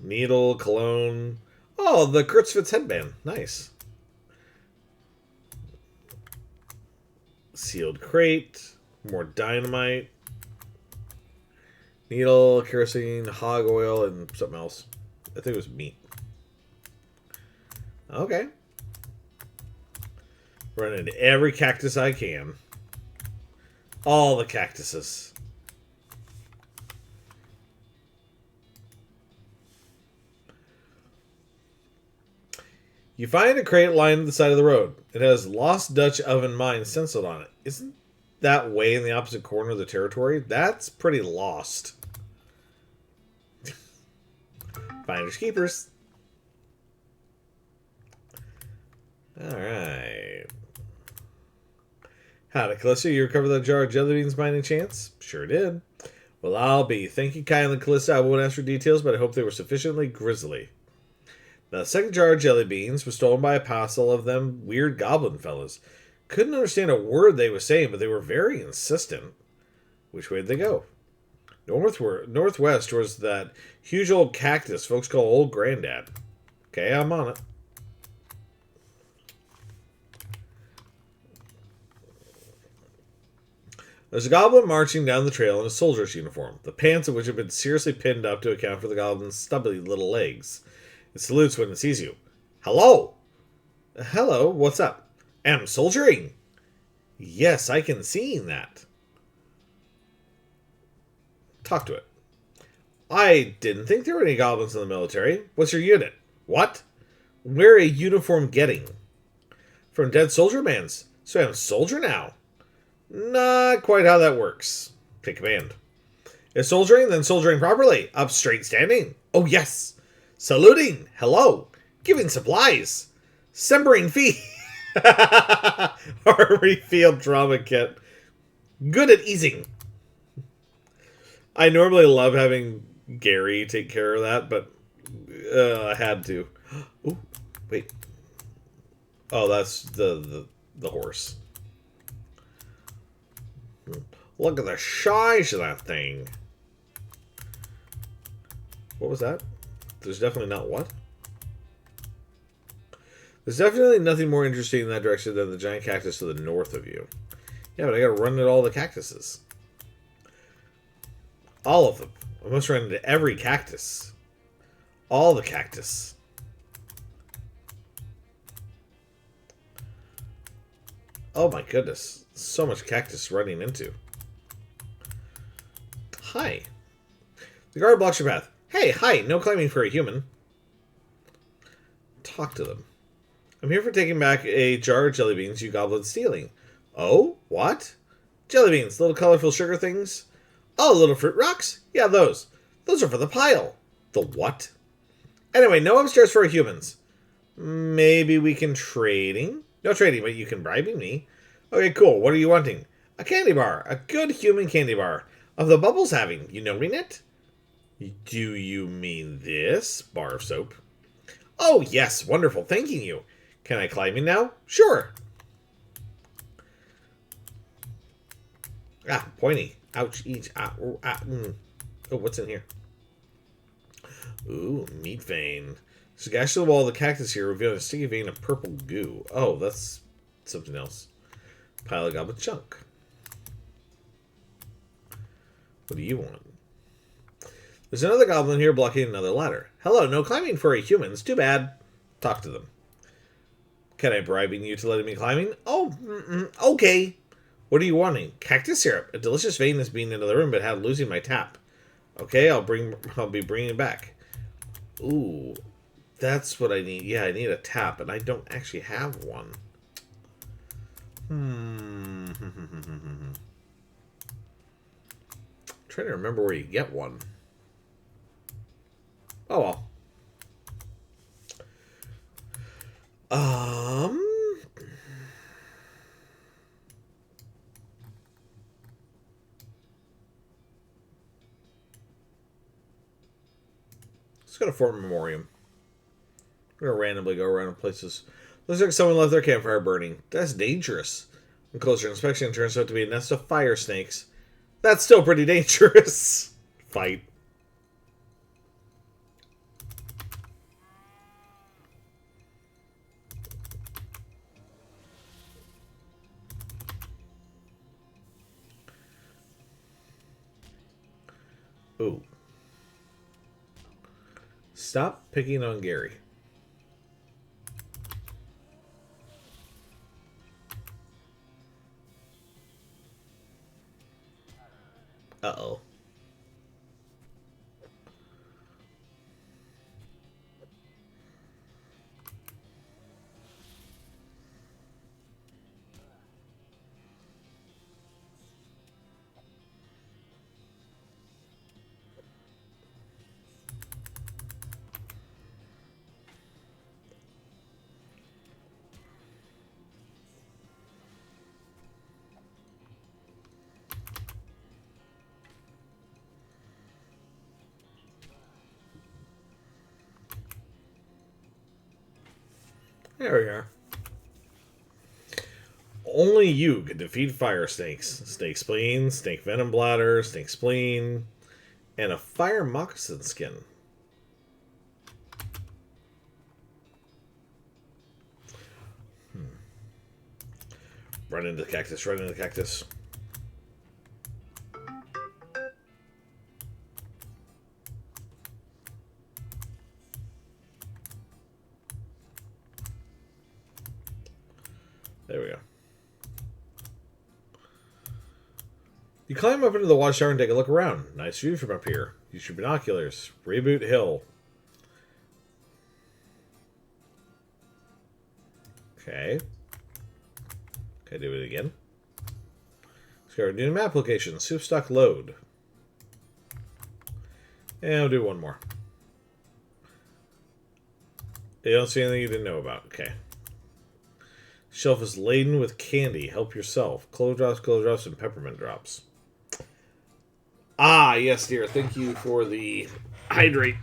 Needle, cologne. Oh, the Kurtzfitz headband. Nice. Sealed crate. More dynamite. Needle, kerosene, hog oil, and something else. I think it was meat. Okay. Run into every cactus I can. All the cactuses. You find a crate lying at the side of the road. It has Lost Dutch Oven Mine stenciled on it. Isn't that way in the opposite corner of the territory, that's pretty lost. Finders keepers. Alright. Howdy, Calista. You recovered that jar of jelly beans by any chance? Sure did. Well, I'll be. Thank you kindly, Calista. I won't ask for details, but I hope they were sufficiently grisly. Now, the second jar of jelly beans was stolen by a parcel of them weird goblin fellas. Couldn't understand a word they were saying, but they were very insistent. Which way did they go? Northwest towards that huge old cactus folks call Old Granddad. Okay, I'm on it. There's a goblin marching down the trail in a soldier's uniform, the pants of which have been seriously pinned up to account for the goblin's stubby little legs. It salutes when it sees you. Hello! Hello, what's up? Am soldiering! Yes, I can see that. Talk to it. I didn't think there were any goblins in the military. What's your unit? What? Where a uniform getting? From dead soldier man's. So I'm a soldier now. Not quite how that works. Take command. If soldiering, then soldiering properly. Up straight standing. Oh, yes. Saluting. Hello. Giving supplies. Sembering fee. Armory field drama kit. Good at easing. I normally love having Gary take care of that, but I had to. Ooh, wait. Oh, that's the horse. Look at the size of that thing. What was that? There's definitely not what? There's definitely nothing more interesting in that direction than the giant cactus to the north of you. Yeah, but I gotta run into all the cactuses. All of them. I must run into every cactus. All the cactus. Oh my goodness. So much cactus running into. Hi. The guard blocks your path. Hey, hi, no climbing for a human. Talk to them. I'm here for taking back a jar of jelly beans you goblins stealing. Oh? What? Jelly beans, little colorful sugar things? Oh, little fruit rocks? Yeah, those. Those are for the pile. The what? Anyway, no upstairs for humans. Maybe we can trading? No trading, but you can bribing me. Okay, cool. What are you wanting? A candy bar. A good human candy bar. Of the bubbles having. You know it? Do you mean this? Bar of soap. Oh, yes. Wonderful. Thanking you. Can I climb in now? Sure. Ah, pointy. Ouch. Each. Ah, oh, ah, oh, what's in here? Ooh, meat vein. There's a gash to the wall of the cactus here, revealing a sticky vein of purple goo. Oh, that's something else. Pile of goblin junk. What do you want? There's another goblin here blocking another ladder. Hello, no climbing for a humans. Too bad. Talk to them. Can I bribing you to let me climbing? Oh, okay. What are you wanting? Cactus syrup. A delicious vein is being into the room, but had losing my tap. Okay, I'll be bringing it back. Ooh, that's what I need. Yeah, I need a tap, and I don't actually have one. Trying to remember where you get one. Oh well. Let's go to Fort Memoriam. We're gonna randomly go around places. Looks like someone left their campfire burning. That's dangerous. On closer inspection, it turns out to be a nest of fire snakes. That's still pretty dangerous. Fight. Ooh. Stop picking on Gary. Uh-oh. There we are. Only you can defeat fire snakes. Snake spleen, snake venom bladder, snake spleen, and a fire moccasin skin. Run into the cactus, run into the cactus. There we go. You climb up into the watchtower and take a look around. Nice view from up here. Use your binoculars. Reboot hill. Okay. Okay, do it again. Discover new map location. Soup stock load. And I'll do one more. You don't see anything you didn't know about. Okay. Shelf is laden with candy. Help yourself. Clove drops, and peppermint drops. Ah, yes, dear. Thank you for the hydrate.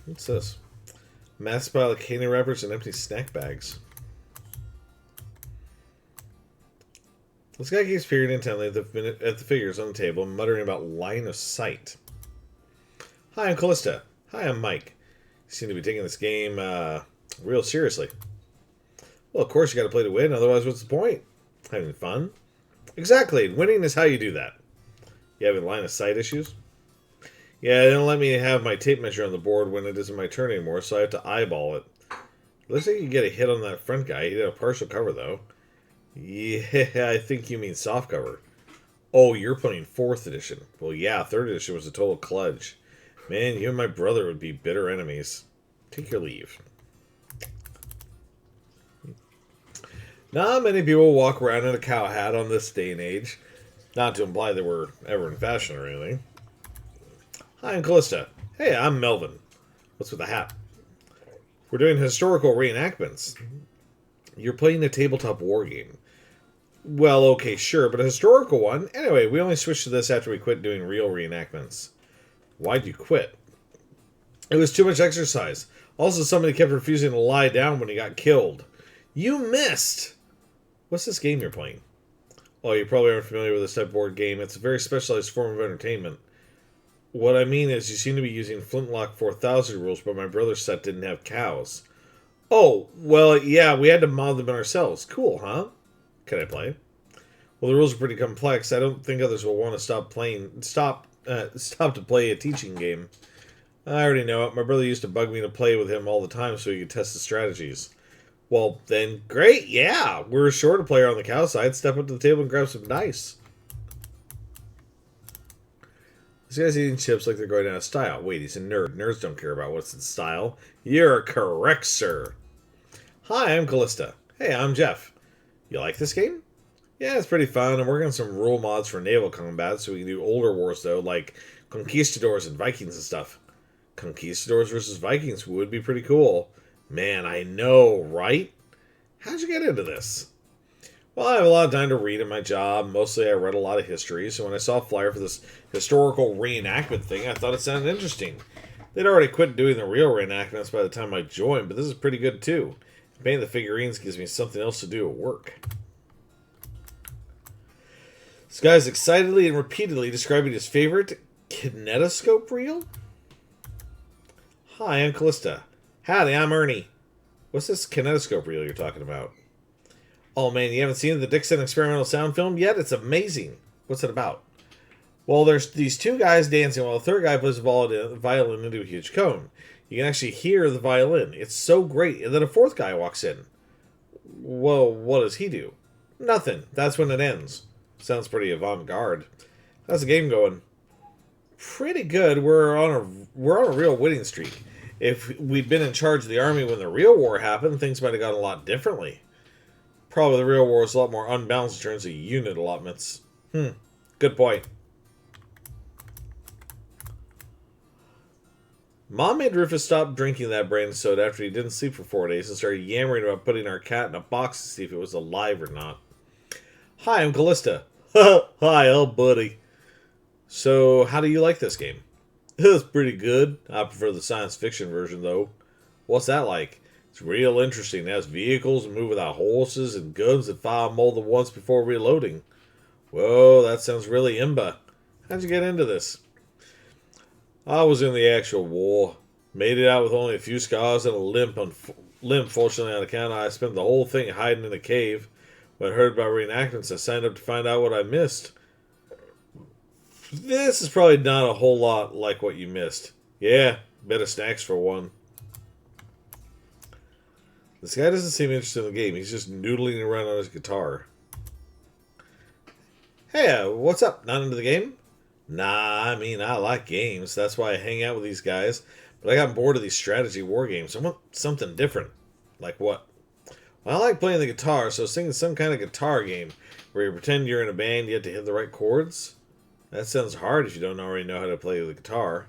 What's this? Mass pile of candy wrappers and empty snack bags. This guy keeps peering intently at the figures on the table, muttering about line of sight. Hi, I'm Callista. Hi, I'm Mike. You seem to be taking this game real seriously. Well, of course you got to play to win, otherwise what's the point? Having fun? Exactly. Winning is how you do that. You having line of sight issues? Yeah, they don't let me have my tape measure on the board when it isn't my turn anymore, so I have to eyeball it. Looks like you get a hit on that front guy. He did a partial cover, though. Yeah, I think you mean soft cover. Oh, you're playing 4th edition. Well, yeah, 3rd edition was a total kludge. Man, you and my brother would be bitter enemies. Take your leave. Not many people walk around in a cow hat on this day and age. Not to imply they were ever in fashion or anything. Hi, I'm Callista. Hey, I'm Melvin. What's with the hat? We're doing historical reenactments. You're playing a tabletop war game. Well, okay, sure, but a historical one. Anyway, we only switched to this after we quit doing real reenactments. Why'd you quit? It was too much exercise. Also, somebody kept refusing to lie down when he got killed. You missed! What's this game you're playing? Oh, you probably aren't familiar with this type of board game. It's a very specialized form of entertainment. What I mean is, you seem to be using Flintlock 4000 rules, but my brother's set didn't have cows. Oh, well, yeah, we had to mod them in ourselves. Cool, huh? Can I play? Well, the rules are pretty complex. I don't think others will want to stop to play a teaching game. I already know it. My brother used to bug me to play with him all the time so he could test the strategies. Well, then, great, yeah. We're short a player on the cow side. Step up to the table and grab some dice. This guy's eating chips like they're going out of style. Wait, he's a nerd. Nerds don't care about what's in style. You're correct, sir. Hi, I'm Callista. Hey, I'm Jeff. You like this game? Yeah, it's pretty fun. I'm working on some rule mods for naval combat so we can do older wars, though, like conquistadors and Vikings and stuff. Conquistadors versus Vikings would be pretty cool. Man, I know, right? How'd you get into this? Well, I have a lot of time to read at my job. Mostly I read a lot of history, so when I saw a flyer for this historical reenactment thing, I thought it sounded interesting. They'd already quit doing the real reenactments by the time I joined, but this is pretty good too. Painting the figurines gives me something else to do at work. This guy's excitedly and repeatedly describing his favorite kinetoscope reel? Hi, I'm Callista. Howdy, I'm Ernie. What's this kinetoscope reel you're talking about? Oh man, you haven't seen the Dixon experimental sound film yet? It's amazing. What's it about? Well, there's these two guys dancing while the third guy plays a violin into a huge cone. You can actually hear the violin. It's so great. And then a fourth guy walks in. Well, what does he do? Nothing. That's when it ends. Sounds pretty avant-garde. How's the game going? Pretty good. We're on a real winning streak. If we'd been in charge of the army when the real war happened, things might have gone a lot differently. Probably the real war is a lot more unbalanced in terms of unit allotments. Good point. Mom made Rufus stop drinking that brand soda after he didn't sleep for 4 days and started yammering about putting our cat in a box to see if it was alive or not. Hi, I'm Callista. Hi, buddy. So, how do you like this game? It's pretty good. I prefer the science fiction version, though. What's that like? It's real interesting. It has vehicles and move without horses and guns that fire more than once before reloading. Whoa, that sounds really imba. How'd you get into this? I was in the actual war. Made it out with only a few scars and a limp, fortunately, on account. I spent the whole thing hiding in a cave. When I heard about reenactments, I signed up to find out what I missed. This is probably not a whole lot like what you missed. Yeah, better snacks for one. This guy doesn't seem interested in the game. He's just noodling around on his guitar. Hey, what's up? Not into the game? Nah, I mean, I like games. That's why I hang out with these guys. But I got bored of these strategy war games. I want something different. Like what? Well, I like playing the guitar, so singing some kind of guitar game where you pretend you're in a band, you have to hit the right chords. That sounds hard if you don't already know how to play the guitar.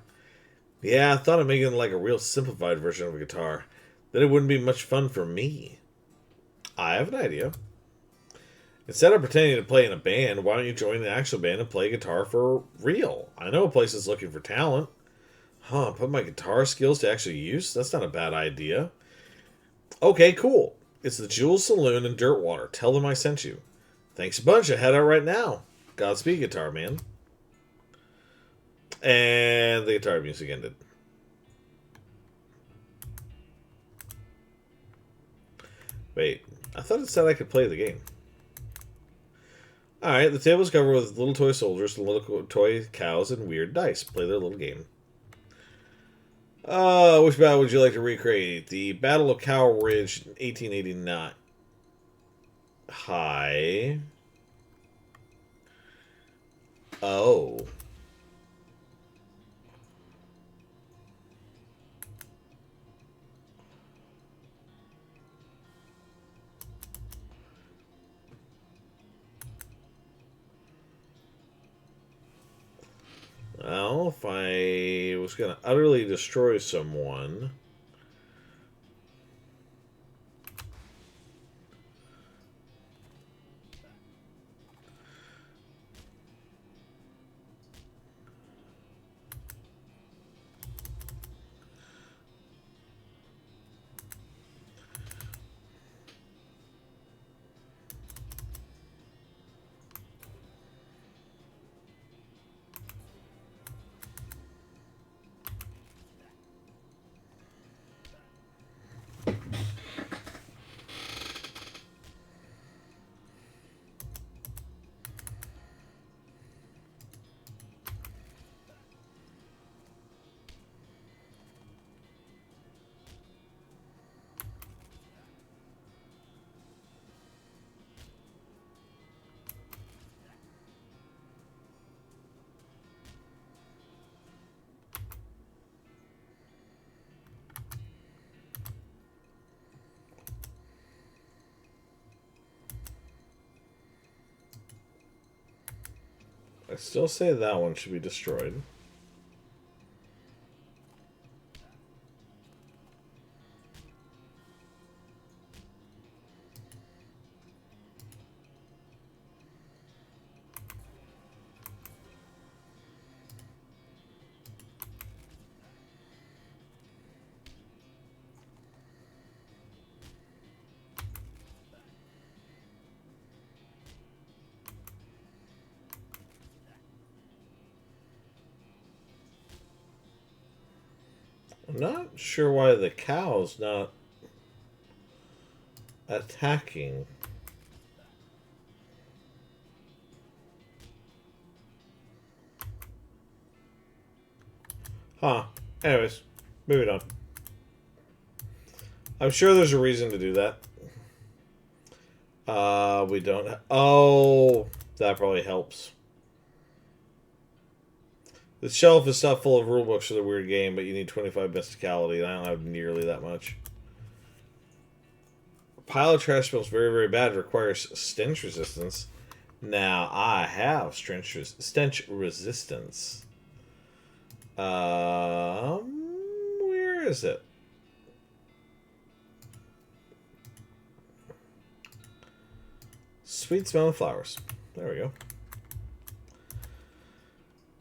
Yeah, I thought of making like a real simplified version of a guitar. Then it wouldn't be much fun for me. I have an idea. Instead of pretending to play in a band, why don't you join the actual band and play guitar for real? I know a place is looking for talent. Huh, put my guitar skills to actual use? That's not a bad idea. Okay, cool. It's the Jules Saloon in Dirtwater. Tell them I sent you. Thanks a bunch. I head out right now. Godspeed, guitar man. And the guitar music ended. Wait, I thought it said I could play the game. Alright, the table is covered with little toy soldiers, little toy cows, and weird dice. Play their little game. Which battle would you like to recreate? The Battle of Cow Ridge, 1889. Hi. Oh. Well, if I was going to utterly destroy someone... I still say that one should be destroyed. I'm not sure why the cow's not attacking. Huh. Anyways, moving on. I'm sure there's a reason to do that. We don't... Oh, that probably helps. The shelf is stuffed full of rulebooks for the weird game, but you need 25 mysticality, and I don't have nearly that much. A pile of trash smells very, very bad. It requires stench resistance. Now, I have stench resistance. Where is it? Sweet smell of flowers. There we go.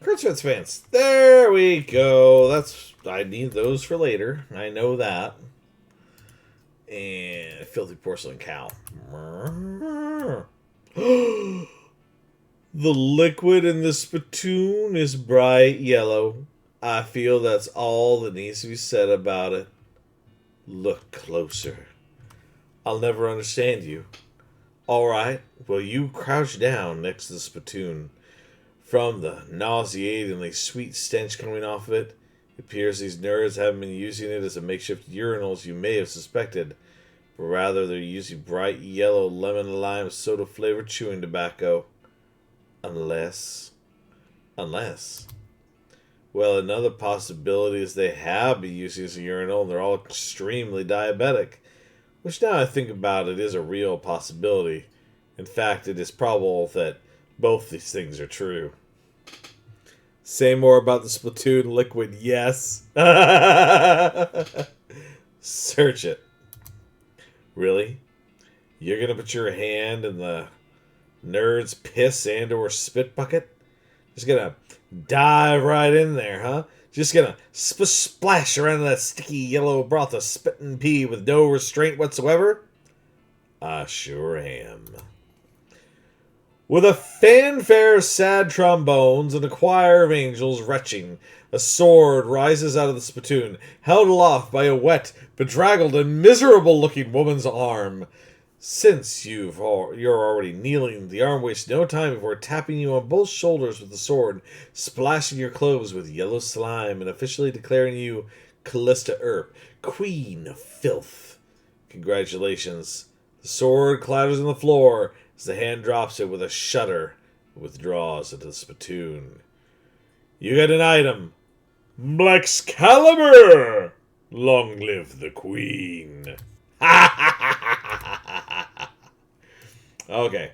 Kurtzman's fans. There we go. I need those for later. I know that. And filthy porcelain cow. The liquid in the spittoon is bright yellow. I feel that's all that needs to be said about it. Look closer. I'll never understand you. Alright, well you crouch down next to the spittoon. From the nauseatingly sweet stench coming off of it, it appears these nerds haven't been using it as a makeshift urinal as you may have suspected, but rather they're using bright yellow lemon lime soda flavored chewing tobacco. Unless... Well, another possibility is they have been using as a urinal and they're all extremely diabetic. Which now I think about it is a real possibility. In fact, it is probable that both these things are true. Say more about the Splatoon liquid, yes. Search it. Really? You're gonna put your hand in the nerd's piss and or spit bucket? Just gonna dive right in there, huh? Just gonna splash around in that sticky yellow broth of spit and pee with no restraint whatsoever? I sure am. With a fanfare of sad trombones and a choir of angels retching, a sword rises out of the spittoon, held aloft by a wet, bedraggled, and miserable-looking woman's arm. Since you're already kneeling, the arm wastes no time before tapping you on both shoulders with the sword, splashing your clothes with yellow slime, and officially declaring you Callista Earp, Queen of Filth. Congratulations. The sword clatters on the floor as the hand drops it with a shudder and withdraws into the spittoon. You get an item. Blaxcalibur! Long live the Queen. Okay.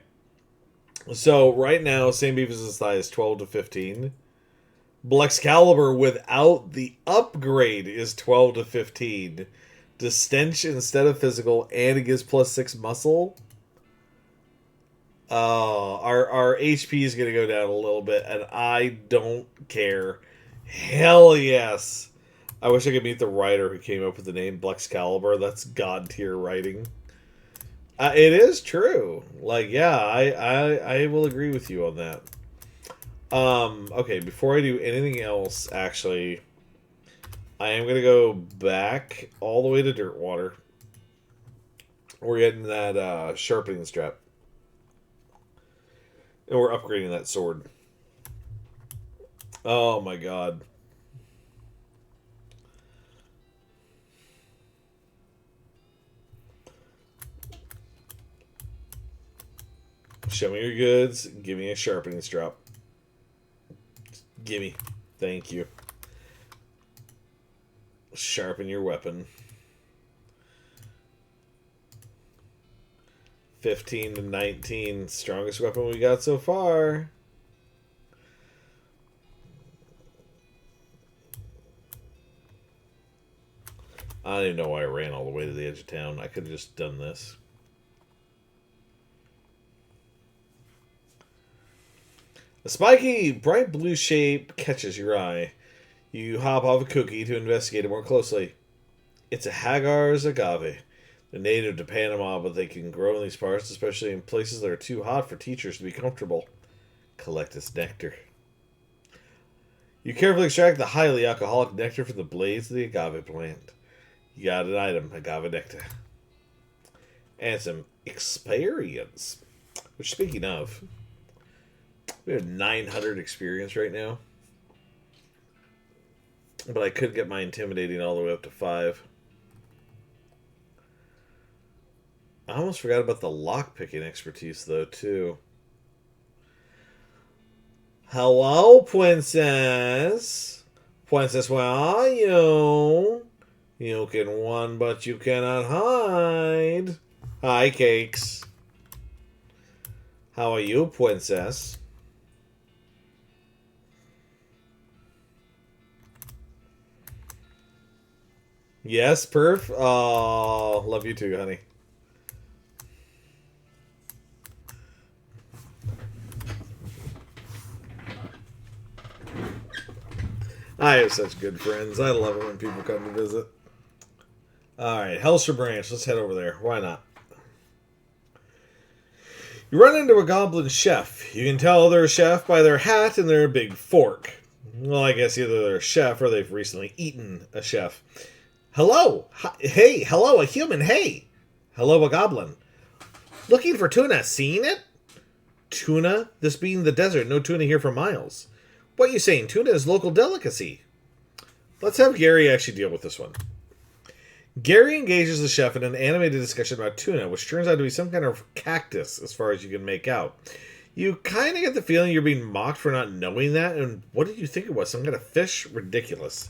So, right now, St. Beavis' size is 12 to 15. Blaxcalibur without the upgrade is 12 to 15. To stench instead of physical, and it gives +6 muscle. Our HP is going to go down a little bit, and I don't care. Hell yes! I wish I could meet the writer who came up with the name Blaxcalibur. That's god tier writing. It is true. Like, yeah, I will agree with you on that. Okay, before I do anything else, actually, I am going to go back all the way to Dirtwater. We're getting that sharpening strap. And we're upgrading that sword. Oh my god. Show me your goods. Give me a sharpening strap. Gimme. Thank you. Sharpen your weapon. 15 to 19. Strongest weapon we got so far. I don't even know why I ran all the way to the edge of town. I could have just done this. A spiky, bright blue shape catches your eye. You hop off a cookie to investigate it more closely. It's a Hagar's agave. They're native to Panama, but they can grow in these parts, especially in places that are too hot for teachers to be comfortable. Collect its nectar. You carefully extract the highly alcoholic nectar from the blades of the agave plant. You got an item, agave nectar. And some experience. Which, speaking of, we have 900 experience right now. But I could get my intimidating all the way up to 5. I almost forgot about the lockpicking expertise, though, too. Hello, Princess. Princess, where are you? You can run, but you cannot hide. Hi, Cakes. How are you, Princess? Yes, Perf? Oh, love you too, honey. I have such good friends. I love it when people come to visit. Alright, Helser Branch. Let's head over there. Why not? You run into a goblin chef. You can tell they're a chef by their hat and their big fork. Well, I guess either they're a chef or they've recently eaten a chef. Hello! Hey! Hello, a human! Hey! Hello, a goblin. Looking for tuna. Seen it? Tuna? This being the desert, no tuna here for miles. What you saying? Tuna is local delicacy. Let's have Gary actually deal with this one. Gary engages the chef in an animated discussion about tuna, which turns out to be some kind of cactus, as far as you can make out. You kind of get the feeling you're being mocked for not knowing that, and what did you think it was? Some kind of fish? Ridiculous.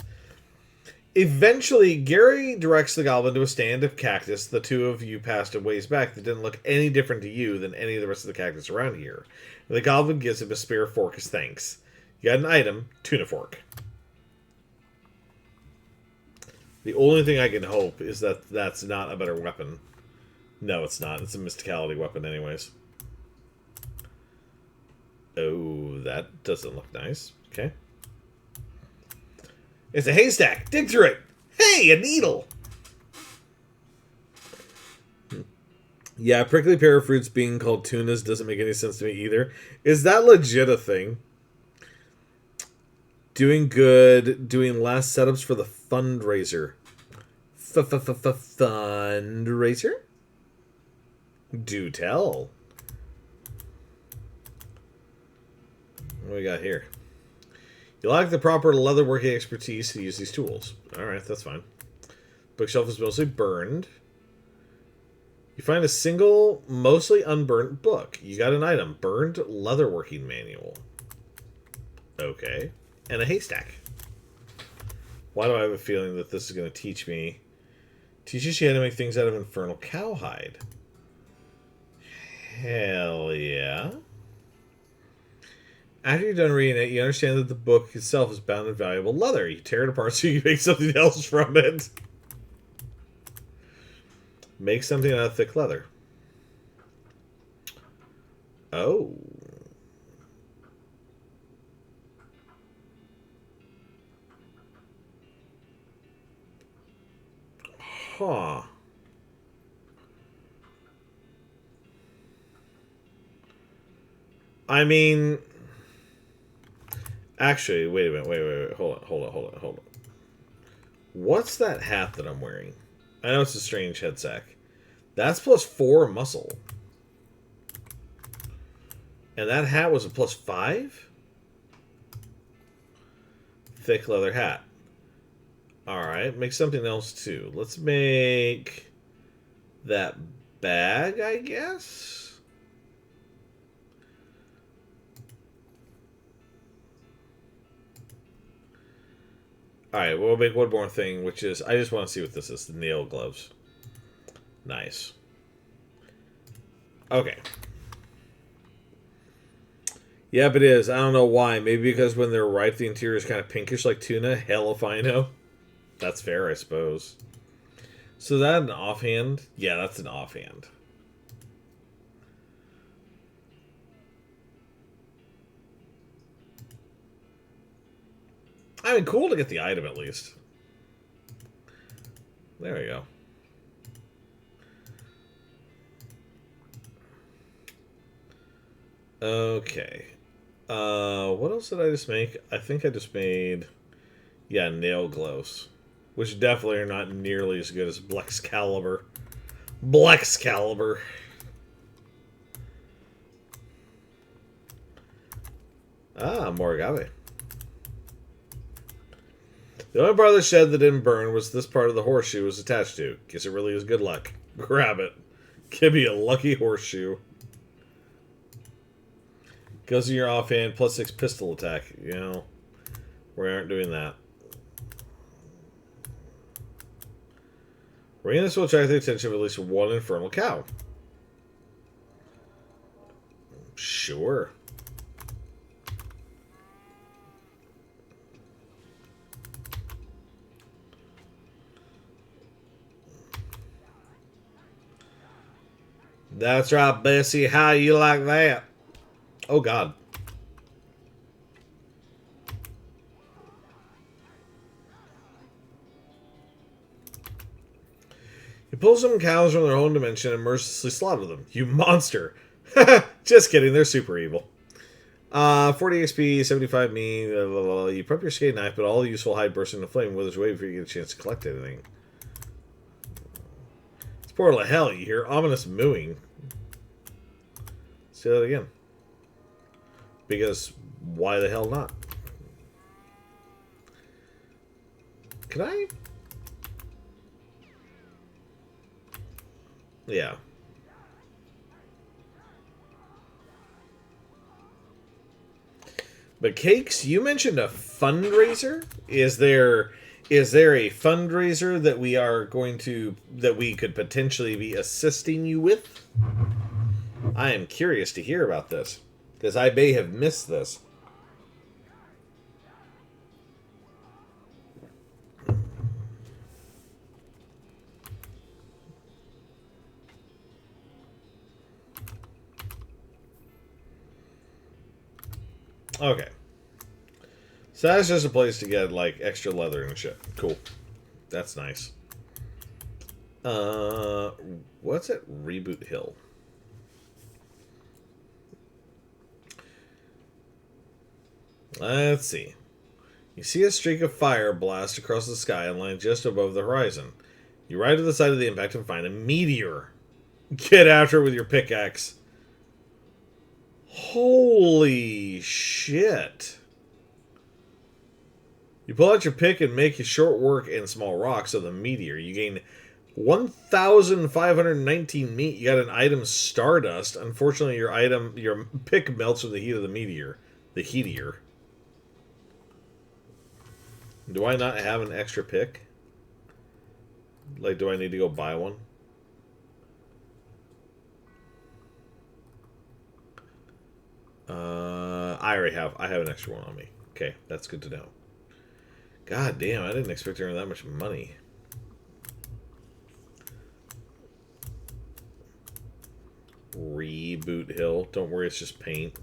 Eventually, Gary directs the goblin to a stand of cactus the two of you passed a ways back that didn't look any different to you than any of the rest of the cactus around here. And the goblin gives him a spare fork as thanks. You got an item, tuna fork. The only thing I can hope is that that's not a better weapon. No, it's not. It's a mysticality weapon anyways. Oh, that doesn't look nice. Okay. It's a haystack. Dig through it. Hey, a needle. Yeah, prickly pear fruits being called tunas doesn't make any sense to me either. Is that legit a thing? Doing good. Doing last setups for the fundraiser. Fundraiser? Do tell. What do we got here? You lack the proper leatherworking expertise to use these tools. Alright, that's fine. Bookshelf is mostly burned. You find a single, mostly unburnt book. You got an item. Burned leatherworking manual. Okay. And a haystack. Why do I have a feeling that this is going to teach me... Teaches you how to make things out of infernal cowhide. Hell yeah. After you're done reading it, you understand that the book itself is bound in valuable leather. You tear it apart so you can make something else from it. Make something out of thick leather. Oh. Huh. I mean... Actually, wait a minute. Wait. Hold on. What's that hat that I'm wearing? I know it's a strange head sack. That's +4 muscle. And that hat was a +5? Thick leather hat. Alright, make something else too. Let's make that bag, I guess? Alright, we'll make one more thing, which is... I just want to see what this is. The nail gloves. Nice. Okay. Yep, it is. I don't know why. Maybe because when they're ripe, the interior is kind of pinkish like tuna. Hell if I know. That's fair, I suppose. So is that an offhand? Yeah, that's an offhand. I mean, cool to get the item at least. There we go. Okay. What else did I just make? I think I just made... Yeah, nail gloves. Which definitely are not nearly as good as Blexcalibur. Blexcalibur. Ah, more agave. The only part of the shed that didn't burn was this part of the horseshoe was attached to. Guess it really is good luck. Grab it. Give me a lucky horseshoe. Goes in your offhand, +6 pistol attack. You know, we aren't doing that. Ringing this will attract the attention of at least one infernal cow. Sure. That's right, Bessie. How you like that? Oh, God. You pull some cows from their own dimension and mercilessly slaughter them. You monster! Just kidding, they're super evil. 40 XP, 75 me, blah, blah, blah. You prep your skate knife, but all the useful hide bursts into flame withers away before you get a chance to collect anything. It's portal of hell, you hear ominous mooing. Say that again. Because why the hell not? Can I? Yeah. But Cakes, you mentioned a fundraiser. Is there a fundraiser that we could potentially be assisting you with? I am curious to hear about this because I may have missed this. Okay. So that's just a place to get, like, extra leather and shit. Cool. That's nice. What's at Reboot Hill? Let's see. You see a streak of fire blast across the sky and land just above the horizon. You ride to the side of the impact and find a meteor. Get after it with your pickaxe. Holy shit. You pull out your pick and make your short work and small rocks of the meteor. You gain 1,519 meat. You got an item Stardust. Unfortunately, your pick melts with the heat of the meteor. The heatier. Do I not have an extra pick? Like, do I need to go buy one? I already have. I have an extra one on me. Okay, that's good to know. God damn, I didn't expect to earn that much money. Reboot Hill. Don't worry, it's just paint.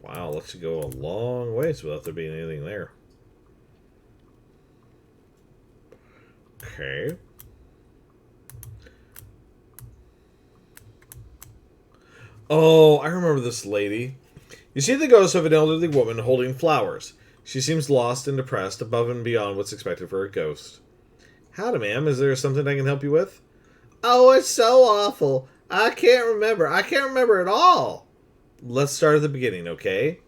Wow, let's go a long ways without there being anything there. Okay. Oh, I remember this lady. You see the ghost of an elderly woman holding flowers. She seems lost and depressed, above and beyond what's expected for a ghost. Howdy, ma'am. Is there something I can help you with? Oh, it's so awful. I can't remember. I can't remember at all. Let's start at the beginning, okay?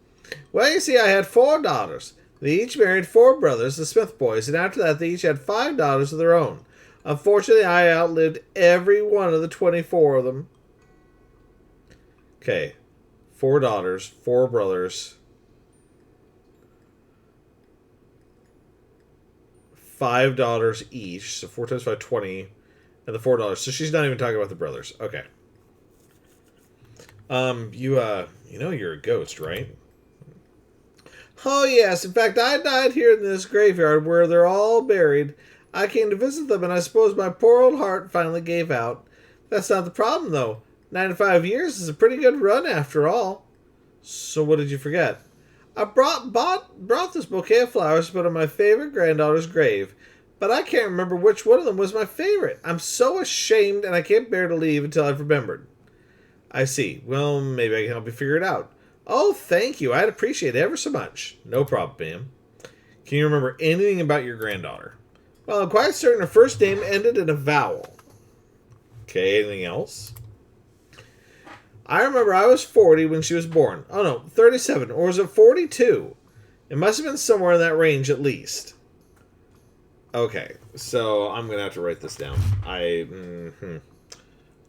Well, you see, I had 4 daughters. They each married 4 brothers, the Smith boys, and after that they each had 5 daughters of their own. Unfortunately, I outlived every one of the 24 of them. Okay. 4 daughters, 4 brothers, 5 daughters each, so 4 times 5, 20, and the 4 daughters. So she's not even talking about the brothers. Okay. You know you're a ghost, right? Oh, yes. In fact, I died here in this graveyard where they're all buried. I came to visit them, and I suppose my poor old heart finally gave out. That's not the problem, though. 95 years is a pretty good run, after all. So what did you forget? I brought this bouquet of flowers to put on my favorite granddaughter's grave, but I can't remember which one of them was my favorite. I'm so ashamed, and I can't bear to leave until I've remembered. I see. Well, maybe I can help you figure it out. Oh, thank you. I'd appreciate it ever so much. No problem, ma'am. Can you remember anything about your granddaughter? Well, I'm quite certain her first name ended in a vowel. Okay, anything else? I remember I was 40 when she was born. Oh, no, 37. Or was it 42? It must have been somewhere in that range at least. Okay, so I'm going to have to write this down. I don't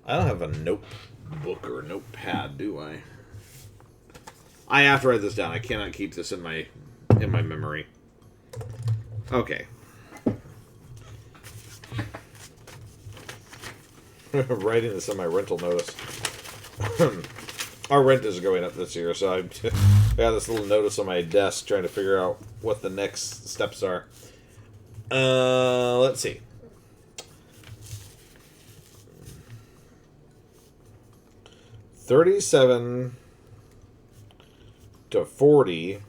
have a notebook or a notepad, do I? I have to write this down. I cannot keep this in my memory. Okay. Writing this on my rental notice. Our rent is going up this year, so I got this little notice on my desk trying to figure out what the next steps are. Let's see. 37 to 40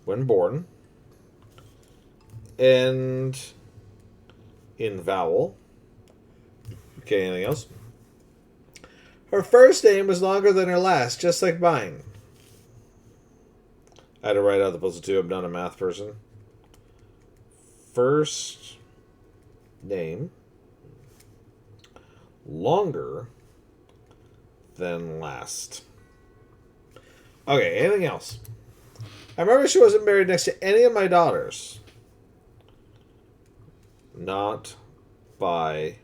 when born. And in vowel. Okay, anything else? Her first name was longer than her last, just like mine. I had to write out the puzzle too. I'm not a math person. First name longer than last. Okay, anything else? I remember she wasn't married next to any of my daughters. Not by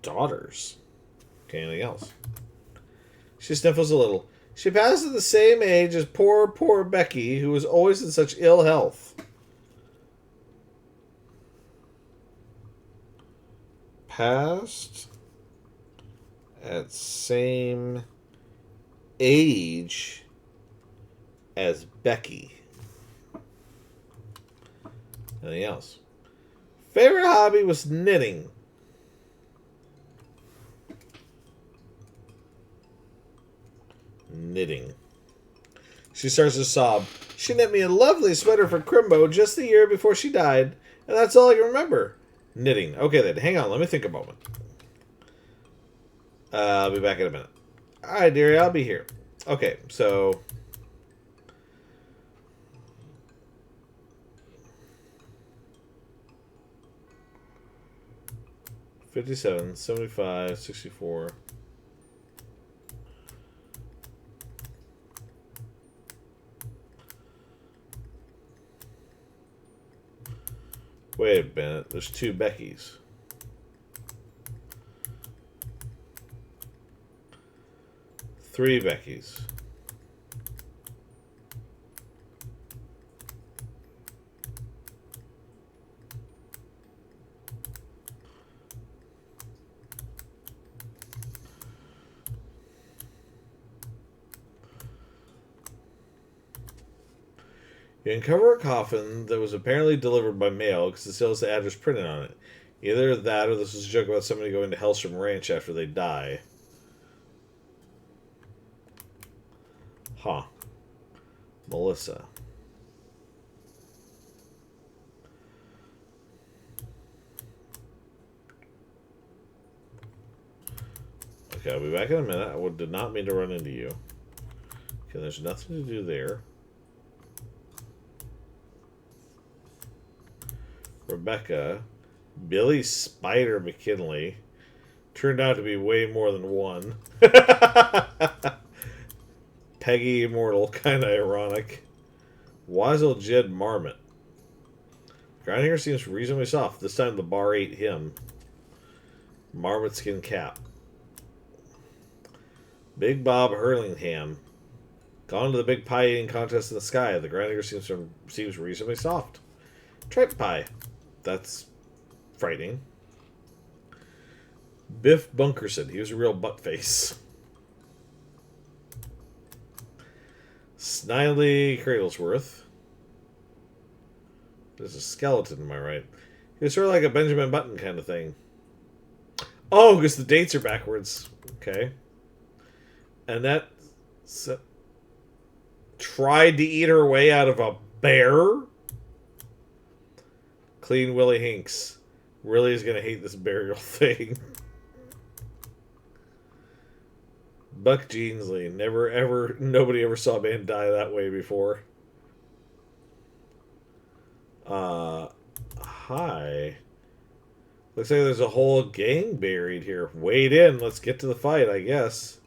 daughters. Okay, anything else? She sniffles a little. She passed at the same age as poor Becky, who was always in such ill health. Passed at same age as Becky. Anything else? Favorite hobby was knitting. Knitting. She starts to sob. She knit me a lovely sweater for Crimbo just the year before she died, and that's all I can remember. Knitting. Okay then, hang on, let me think a moment. I'll be back in a minute. Alright, dearie, I'll be here. Okay, so... $57, $75, $64... Wait a minute, there's two Beckys. Three Beckys. You uncover a coffin that was apparently delivered by mail because it still has the address printed on it. Either that or this is a joke about somebody going to Hellstrom Ranch after they die. Huh. Melissa. Okay, I'll be back in a minute. I did not mean to run into you. Okay, there's nothing to do there. Rebecca. Billy Spider McKinley. Turned out to be way more than one. Peggy Immortal. Kind of ironic. Wise old Jed Marmot. Ground here seems reasonably soft. This time the bar ate him. Marmot skin cap. Big Bob Hurlingham. Gone to the big pie eating contest in the sky. The ground here seems reasonably soft. Tripe pie. That's frightening. Biff Bunkerson. He was a real butt face. Snidely Cradlesworth. There's a skeleton, am I right? He was sort of like a Benjamin Button kind of thing. Oh, because the dates are backwards. Okay. And that tried to eat her way out of a bear? Clean Willie Hinks. Really is going to hate this burial thing. Buck Jeansley. Nobody ever saw a man die that way before. Hi. Looks like there's a whole gang buried here. Wade in. Let's get to the fight, I guess.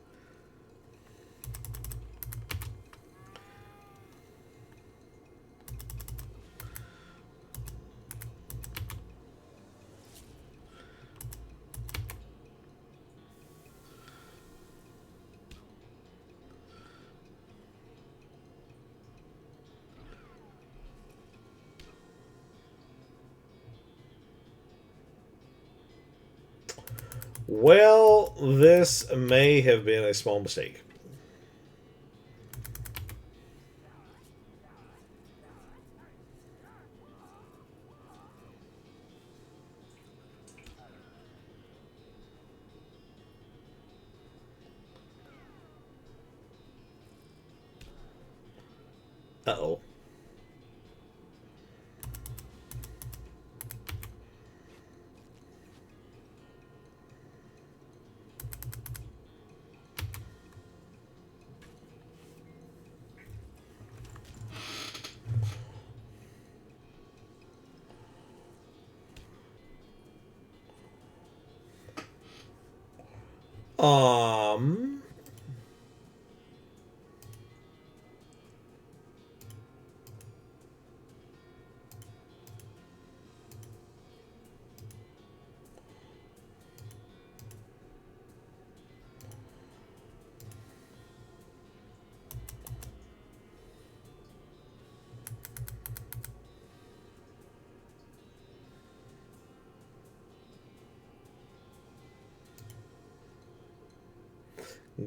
Well, this may have been a small mistake. Uh-oh. Um...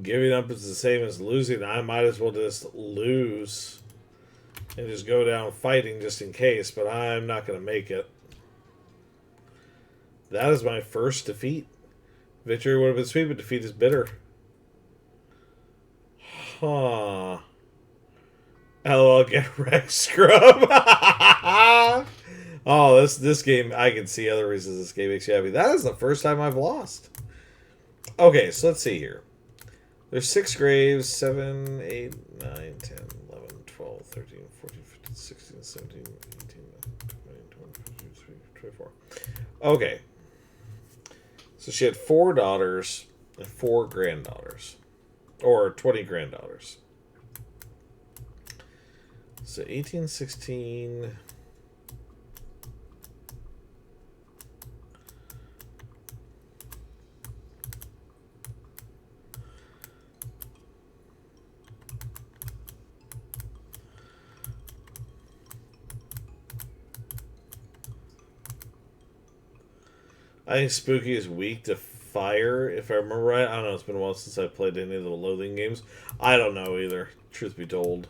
Giving up is the same as losing. I might as well just lose and just go down fighting just in case, but I'm not going to make it. That is my first defeat. Victory would have been sweet, but defeat is bitter. Huh. LOL, get wrecked, scrub. Oh, this game, I can see other reasons this game makes you happy. That is the first time I've lost. Okay, so let's see here. There's 6 graves, 7, 8, 9, 10, 11, 12, 13, 14, 15, 16, 17, 18, 19, 20, 22, 23, 24. Okay. So she had 4 daughters and 4 granddaughters. Or 20 granddaughters. So 18, 16... I think Spooky is weak to fire, if I remember right. I don't know, it's been a while since I played any of the Loathing games. I don't know either, truth be told.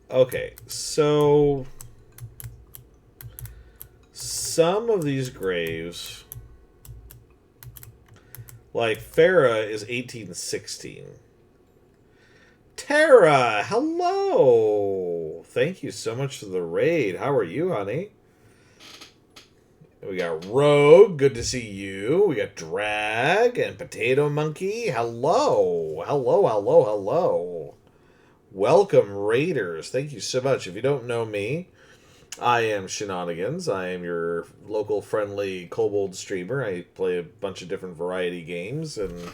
Okay, so... some of these graves... like, Farah is 1816. Tara, hello! Thank you so much for the raid. How are you, honey? We got Rogue, good to see you. We got Drag and Potato Monkey. Hello. Hello, hello, hello. Welcome, Raiders. Thank you so much. If you don't know me, I am Shenanigans. I am your local friendly kobold streamer. I play a bunch of different variety games, and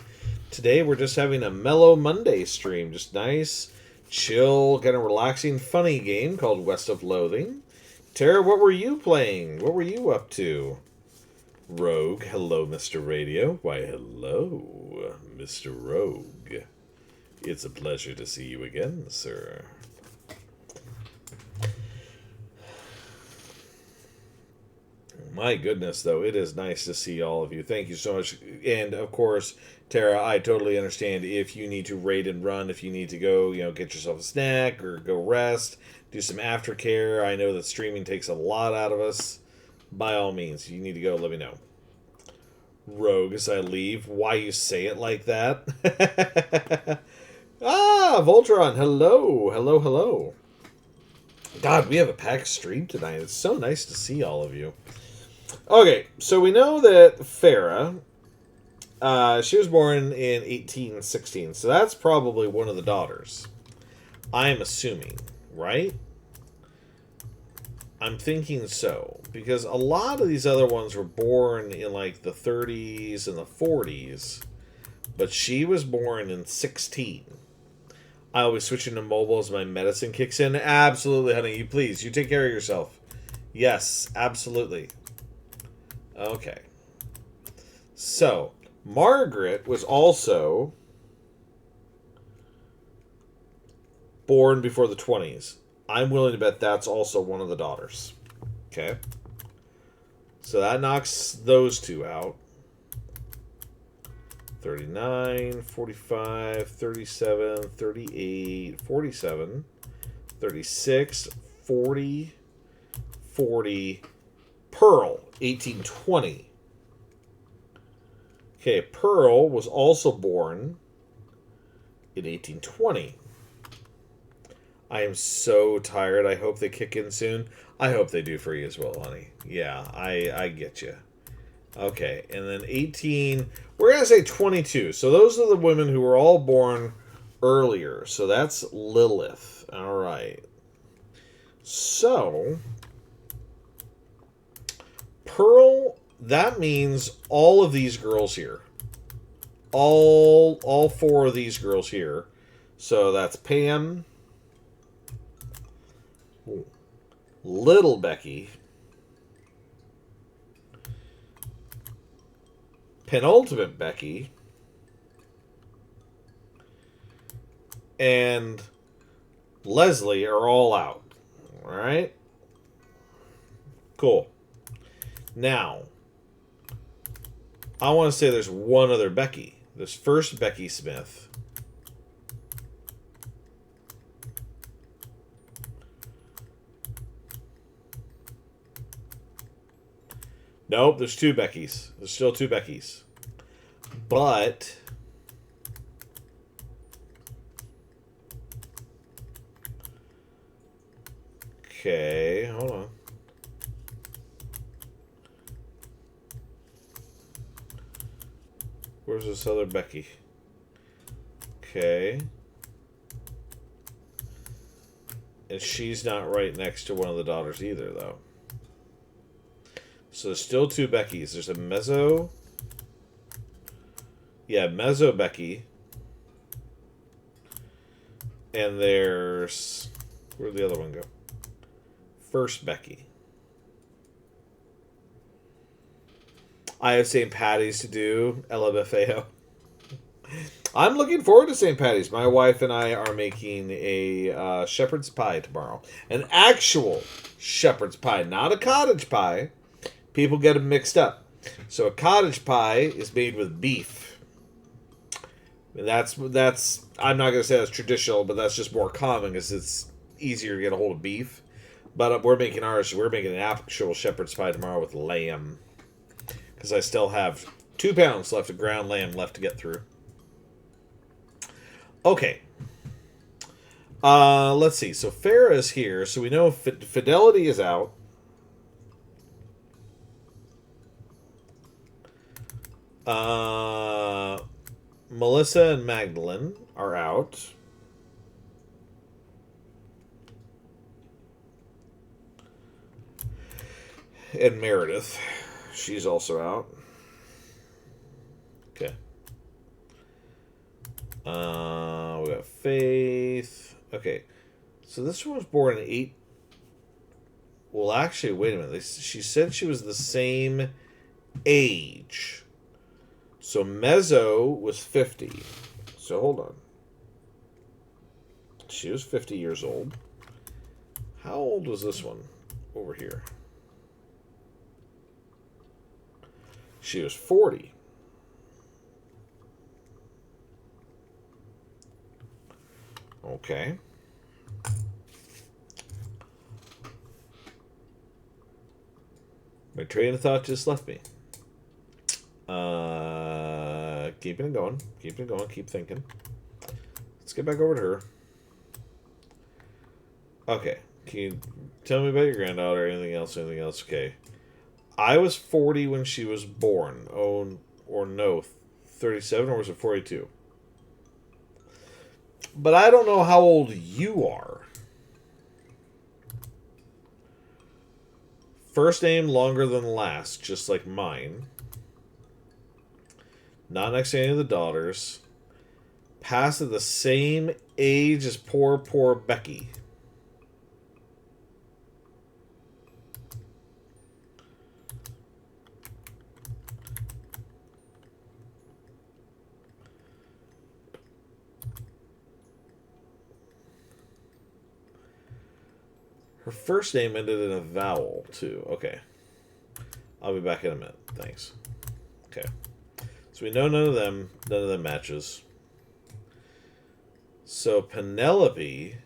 today we're just having a mellow Monday stream. Just nice, chill, kind of relaxing, funny game called West of Loathing. Tara, what were you playing? What were you up to? Rogue, hello, Mr. Radio. Why, hello, Mr. Rogue. It's a pleasure to see you again, sir. My goodness, though, it is nice to see all of you. Thank you so much. And, of course, Tara, I totally understand if you need to raid and run, if you need to go, get yourself a snack or go rest, do some aftercare. I know that streaming takes a lot out of us. By all means, you need to go, let me know. Rogue, as I leave. Why you say it like that? Ah, Voltron, hello. Hello, hello. God, we have a packed stream tonight. It's so nice to see all of you. Okay, so we know that Farah, she was born in 1816, so that's probably one of the daughters. I'm assuming, right? I'm thinking so, because a lot of these other ones were born in like the 30s and the 40s, but she was born in 16. I always switch into mobile as my medicine kicks in. Absolutely, honey. You please, you take care of yourself. Yes, absolutely. Okay. So, Margaret was also born before the 20s. I'm willing to bet that's also one of the daughters. Okay. So that knocks those two out. 39, 45, 37, 38, 47, 36, 40, 40. Pearl, 1820. Okay, Pearl was also born in 1820. I am so tired. I hope they kick in soon. I hope they do for you as well, honey. Yeah, I get you. Okay, and then 18. We're going to say 22. So those are the women who were all born earlier. So that's Lilith. All right. So, Pearl, that means all of these girls here. All four of these girls here. So that's Pam, Little Becky, Penultimate Becky, and Leslie are all out. Alright? Cool. Now, I want to say there's one other Becky. There's first Becky Smith. Nope, there's two Beckys. There's still two Beckys. But okay, hold on. Where's this other Becky? Okay. And she's not right next to one of the daughters either, though. So there's still two Beckys. There's a Mezzo. Yeah, Mezzo Becky. And there's... Where'd the other one go? First Becky. I have St. Patty's to do. LMFAO. I'm looking forward to St. Patty's. My wife and I are making a shepherd's pie tomorrow. An actual shepherd's pie, not a cottage pie. People get them mixed up. So a cottage pie is made with beef. And that's I'm not going to say that's traditional, but that's just more common because it's easier to get a hold of beef. But we're making ours. We're making an actual shepherd's pie tomorrow with lamb. Because I still have 2 pounds left of ground lamb left to get through. Okay. Let's see. So Farrah is here. So we know Fidelity is out. Melissa and Magdalene are out. And Meredith. She's also out. Okay. We got Faith. Okay. So this one was born in 8. Well, actually, wait a minute. She said she was the same age. So Mezzo was 50. So hold on. She was 50 years old. How old was this one over here? She was 40. Okay. My train of thought just left me. Keeping it going. Keeping it going. Keep thinking. Let's get back over to her. Okay. Can you tell me about your granddaughter? Anything else? Anything else? Okay. I was 40 when she was born. Oh, or no. 37, or was it 42? But I don't know how old you are. First name longer than last, just like mine. Not next to any of the daughters. Passed at the same age as poor Becky. Her first name ended in a vowel, too. Okay. I'll be back in a minute. Thanks. Okay. So we know none of them matches. So Penelope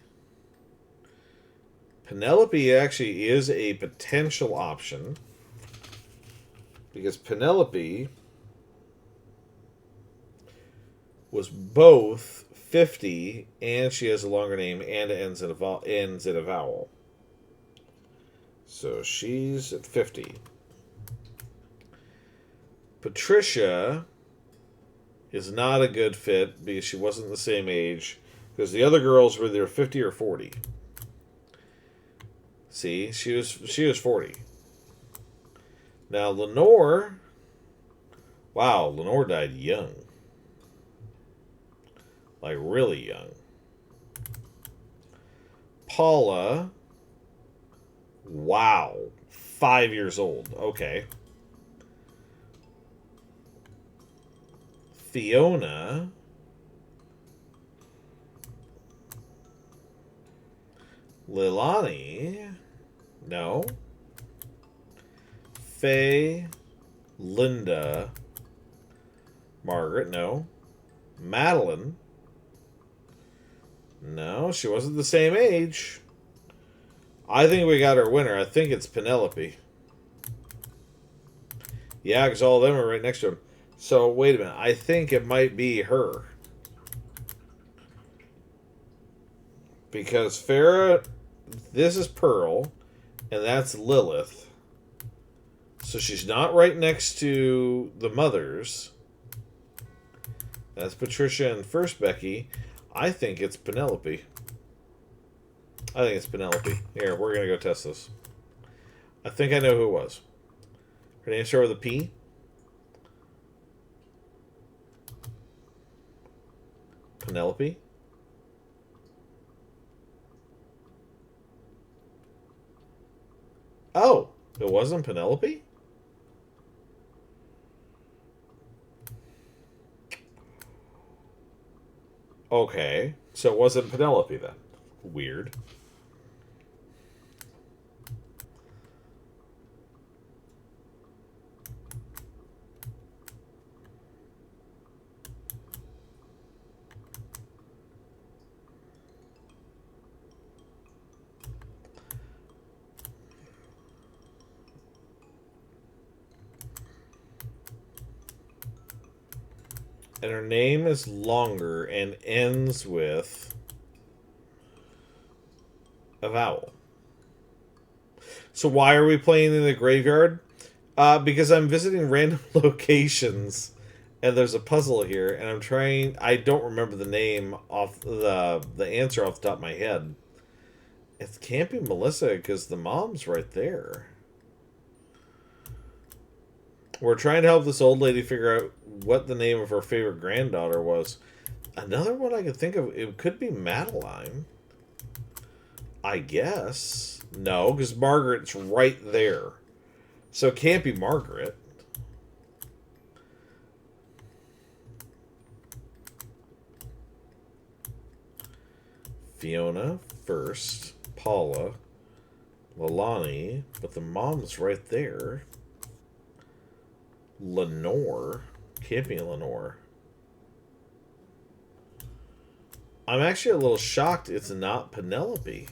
actually is a potential option. Because Penelope was both 50, and she has a longer name, and it ends in a vowel. So she's at 50. Patricia is not a good fit because she wasn't the same age. Because the other girls were either 50 or 40. See, she was 40. Now Lenore, wow, Lenore died young. Like really young. Paula, wow, 5 years old. Okay. Fiona, Lilani, no. Faye, Linda, Margaret, no. Madeline, no, she wasn't the same age. I think we got our winner. I think it's Penelope. Yeah, because all of them are right next to him. So, wait a minute. I think it might be her. Because Farrah, this is Pearl, and that's Lilith. So she's not right next to the mothers. That's Patricia and first Becky. I think it's Penelope. I think it's Penelope. Here, we're going to go test this. I think I know who it was. Her name starts with a P. Penelope. Oh, it wasn't Penelope? Okay, so it wasn't Penelope then. Weird. And her name is longer and ends with a vowel. So why are we playing in the graveyard? Because I'm visiting random locations, and there's a puzzle here, and I'm trying. I don't remember the name off the answer off the top of my head. It can't be Melissa because the mom's right there. We're trying to help this old lady figure out what the name of her favorite granddaughter was. Another one I could think of, it could be Madeline. I guess. No, because Margaret's right there. So it can't be Margaret. Fiona first. Paula. Lilani. But the mom's right there. Lenore. Can't be Lenore. I'm actually a little shocked it's not Penelope.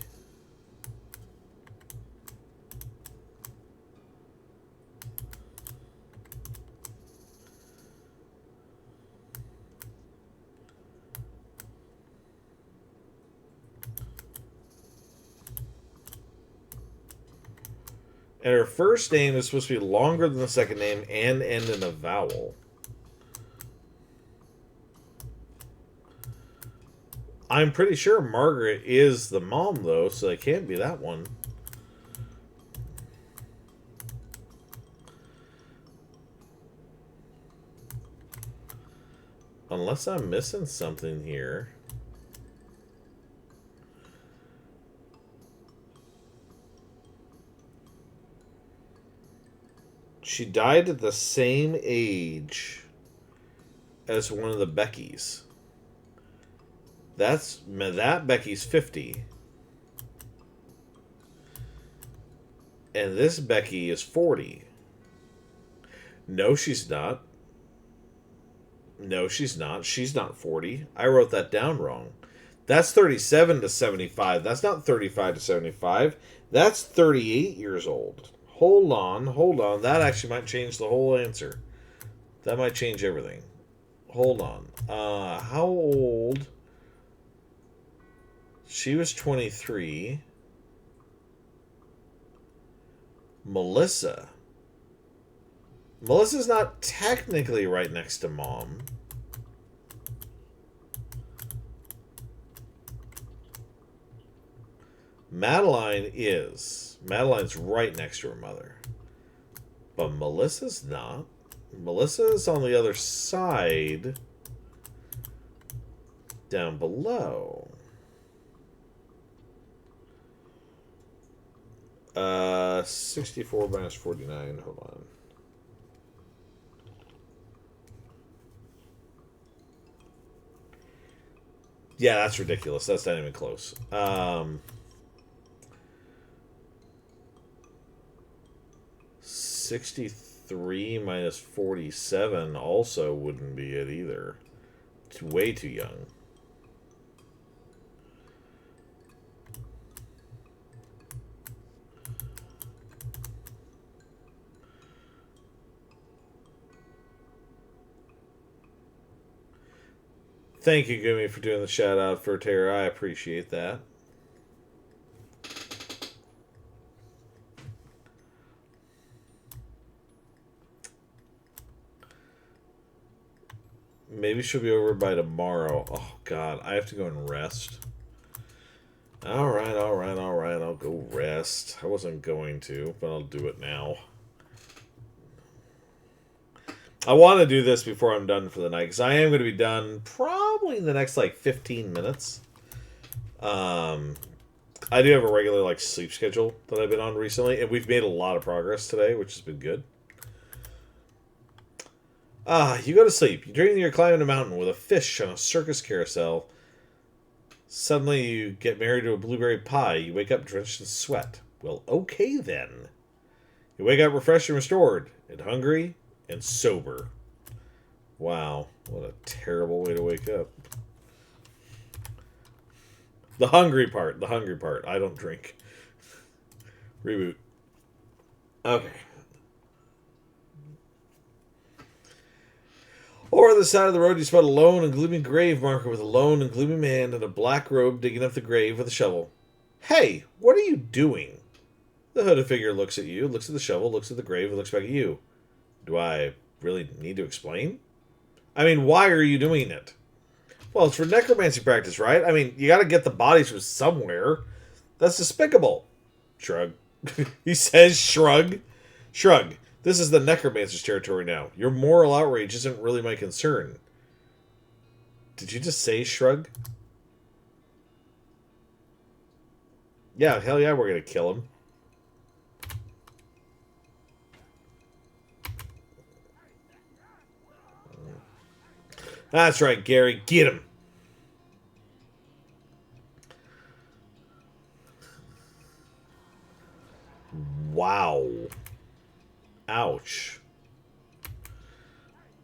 And her first name is supposed to be longer than the second name and end in a vowel. I'm pretty sure Margaret is the mom, though, so it can't be that one. Unless I'm missing something here. She died at the same age as one of the Beckys. That Becky's 50. And this Becky is 40. No, she's not. No, she's not. She's not 40. I wrote that down wrong. That's 37 to 75. That's not 35 to 75. That's 38 years old. Hold on. That actually might change the whole answer. That might change everything. Hold on. How old She was 23. Melissa. Melissa's not technically right next to Mom. Madeline is. Madeline's right next to her mother. But Melissa's not. Melissa's on the other side. Down below. 64 minus 49. Hold on. Yeah, that's ridiculous. That's not even close. 63 minus 47 also wouldn't be it either. It's way too young. Thank you, Gumi, for doing the shout out for Terra. I appreciate that. Maybe she'll be over by tomorrow. Oh, God. I have to go and rest. Alright. I'll go rest. I wasn't going to, but I'll do it now. I want to do this before I'm done for the night, because I am going to be done probably in the next, 15 minutes. I do have a regular, sleep schedule that I've been on recently, and we've made a lot of progress today, which has been good. You go to sleep. You dream that you're climbing a mountain with a fish on a circus carousel. Suddenly you get married to a blueberry pie. You wake up drenched in sweat. Well, okay then. You wake up refreshed and restored, and hungry, and sober. Wow, what a terrible way to wake up. The hungry part. I don't drink. Reboot. Okay. Over on the side of the road, you spot a lone and gloomy grave marker with a lone and gloomy man in a black robe digging up the grave with a shovel. Hey, what are you doing? The hooded figure looks at you, looks at the shovel, looks at the grave, and looks back at you. Do I really need to explain? I mean, why are you doing it? Well, it's for necromancy practice, right? I mean, you gotta get the bodies from somewhere. That's despicable. Shrug. He says shrug. Shrug. This is the necromancer's territory now. Your moral outrage isn't really my concern. Did you just say shrug? Yeah, hell yeah, we're gonna kill him. That's right, Gary. Get him. Wow. Ouch.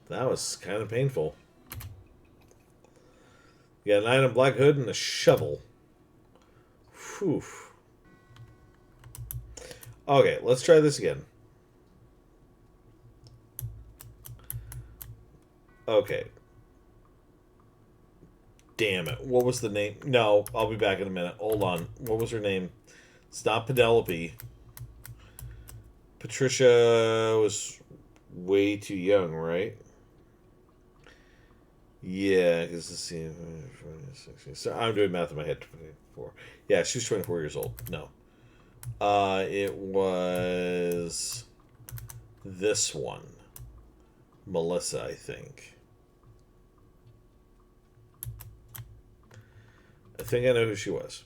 That was kind of painful. You got an item, black hood, and a shovel. Whew. Okay, let's try this again. Okay. Damn it. What was the name? No, I'll be back in a minute. Hold on. What was her name? It's not Penelope. Patricia was way too young, right? Yeah, because let's see. So I'm doing math in my head. 24. Yeah, she was 24 years old. No. It was this one. Melissa, I think. I think I know who she was.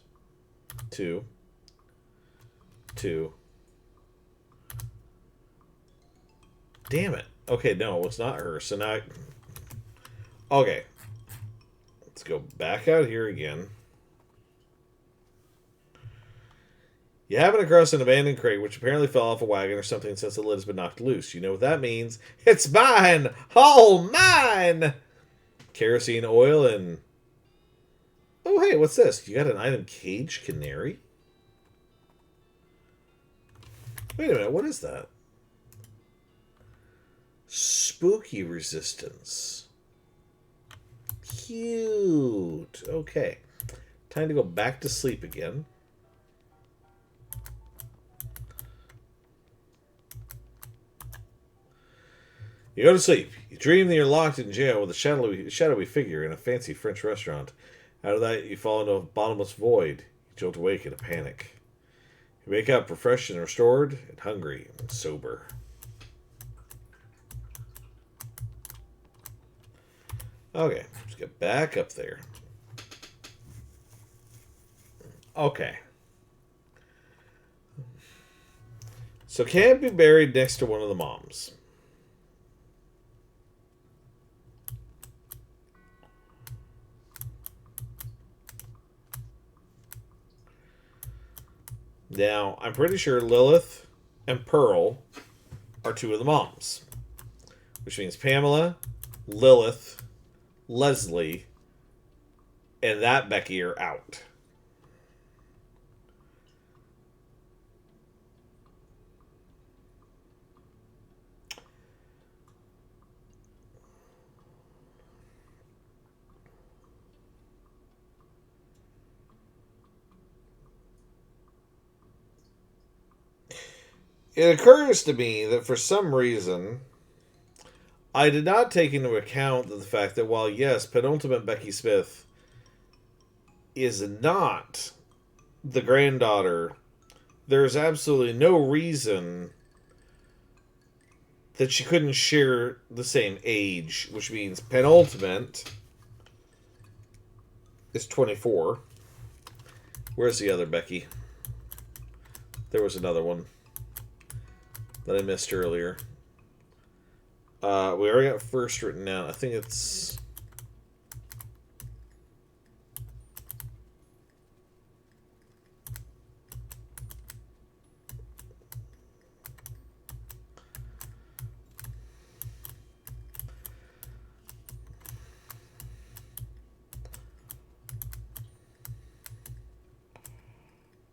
Two. Damn it. Okay, no, it's not her. So now okay. Let's go back out here again. You happen across an abandoned crate which apparently fell off a wagon or something since the lid has been knocked loose. You know what that means? It's mine! All mine! Kerosene oil and... Oh, hey, what's this? You got an item, cage canary? Wait a minute, what is that? Spooky resistance. Cute. Okay. Time to go back to sleep again. You go to sleep. You dream that you're locked in jail with a shadowy figure in a fancy French restaurant. Out of that, you fall into a bottomless void. You jolt awake in a panic. You wake up refreshed and restored, and hungry and sober. Okay, let's get back up there. Okay. So can't be buried next to one of the moms. Now, I'm pretty sure Lilith and Pearl are two of the moms. Which means Pamela, Lilith, Leslie, and that Becky are out. It occurs to me that for some reason, I did not take into account the fact that while, yes, penultimate Becky Smith is not the granddaughter, there is absolutely no reason that she couldn't share the same age, which means penultimate is 24. Where's the other Becky? There was another one that I missed earlier. We already got first written down. I think it's...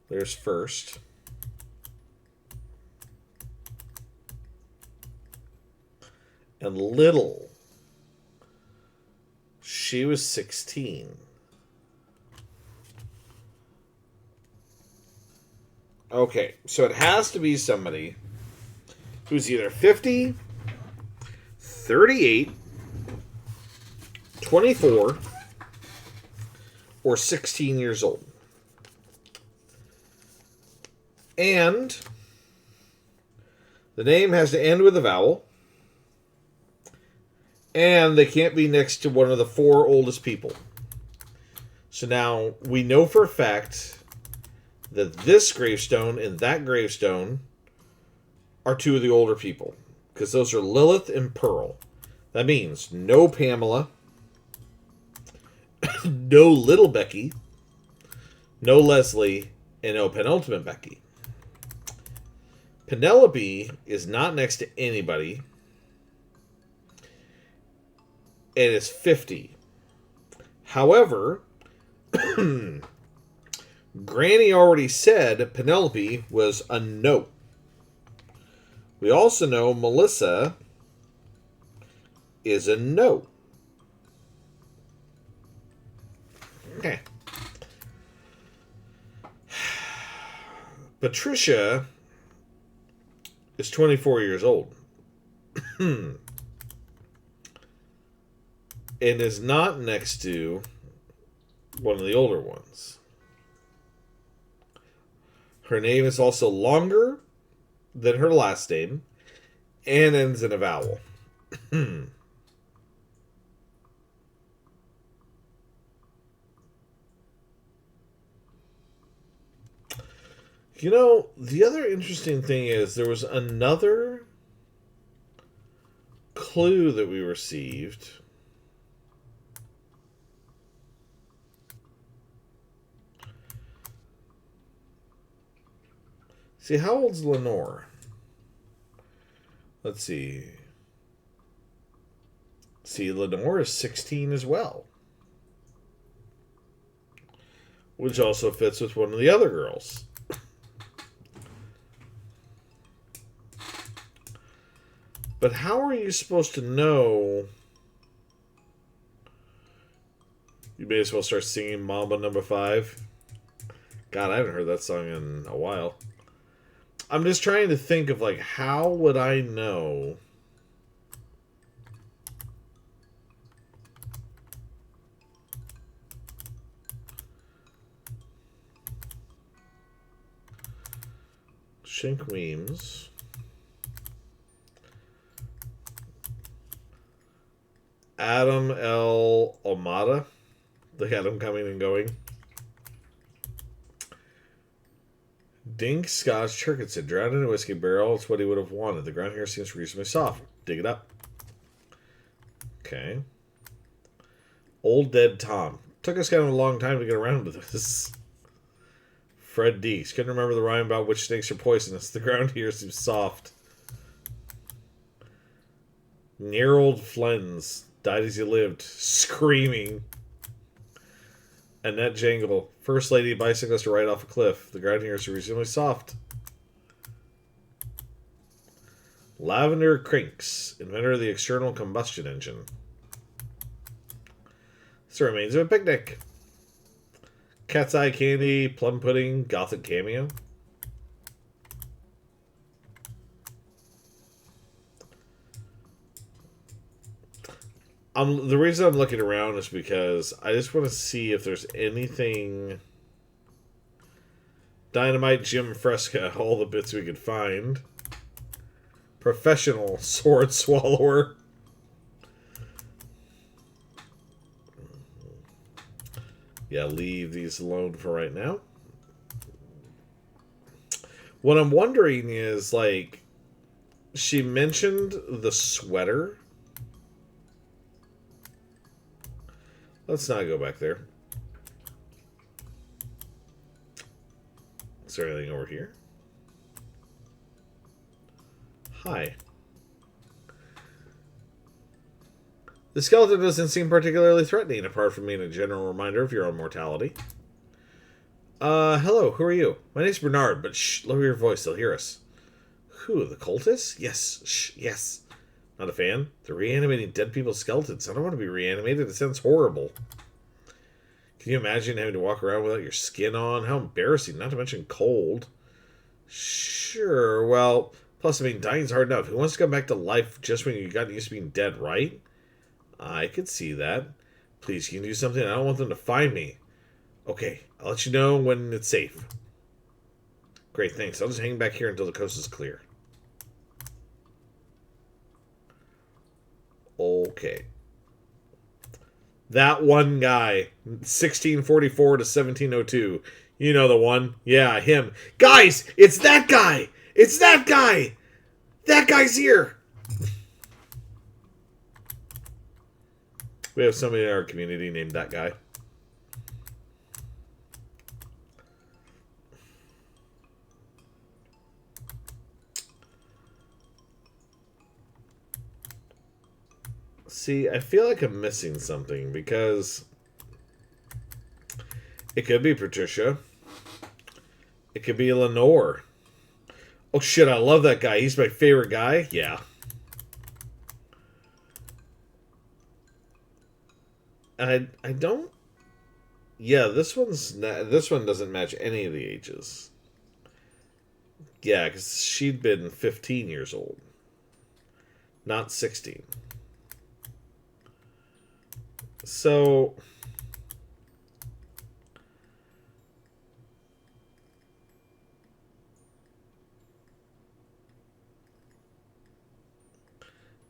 There's first. And little. She was 16. Okay, so it has to be somebody who's either 50, 38, 24, or 16 years old. And the name has to end with a vowel. And they can't be next to one of the four oldest people. So now we know for a fact that this gravestone and that gravestone are two of the older people. Because those are Lilith and Pearl. That means no Pamela, no little Becky, no Leslie, and no penultimate Becky. Penelope is not next to anybody. And is 50. However, Granny already said Penelope was a no. We also know Melissa is a no. Okay. Patricia is 24 years old. And is not next to one of the older ones. Her name is also longer than her last name and ends in a vowel. You know, the other interesting thing is there was another clue that we received. See, how old's Lenore? Let's see. See, Lenore is 16 as well. Which also fits with one of the other girls. But how are you supposed to know? may as well start singing Mamba #5. God, I haven't heard that song in a while. I'm just trying to think of, like, how would I know... Shink Weems. Adam L. Omada. They had him coming and going. Dink Scotch Churkitson. Drowned in a whiskey barrel. It's what he would have wanted. The ground here seems reasonably soft. Dig it up. Okay. Old Dead Tom. Took us kind of a long time to get around to this. Fred Deeks. Couldn't remember the rhyme about which snakes are poisonous. The ground here seems soft. Nerold Flens. Died as he lived. Screaming. Annette Jangle. First lady bicyclist to ride off a cliff. The ground here is reasonably soft. Lavender Crinks. Inventor of the external combustion engine. It's the remains of a picnic. Cat's Eye Candy, Plum Pudding, Gothic Cameo. The reason I'm looking around is because I just want to see if there's anything... Dynamite Jim Fresca, all the bits we could find. Professional Sword Swallower. Yeah, leave these alone for right now. What I'm wondering is, like, she mentioned the sweater. Let's not go back there. Is there anything over here? Hi. The skeleton doesn't seem particularly threatening, apart from being a general reminder of your own mortality. Hello, who are you? My name's Bernard, but shh, lower your voice, they'll hear us. Who, the cultists? Yes, shh, yes. Not a fan? They're reanimating dead people's skeletons. I don't want to be reanimated, it sounds horrible. Can you imagine having to walk around without your skin on? How embarrassing, not to mention cold. Sure, well, plus, I mean, dying's hard enough. Who wants to come back to life just when you got used to being dead, right? I could see that. Please, can you do something? I don't want them to find me. Okay, I'll let you know when it's safe. Great, thanks. I'll just hang back here until the coast is clear. Okay. That one guy, 1644 to 1702. You know the one. Yeah, him. Guys, it's that guy! It's that guy! That guy's here! We have somebody in our community named that guy. See, I feel like I'm missing something because it could be Patricia. It could be Lenore. Oh shit, I love that guy. He's my favorite guy. Yeah. I don't... Yeah, this one doesn't match any of the ages. Yeah, because she'd been 15 years old. Not 16. So...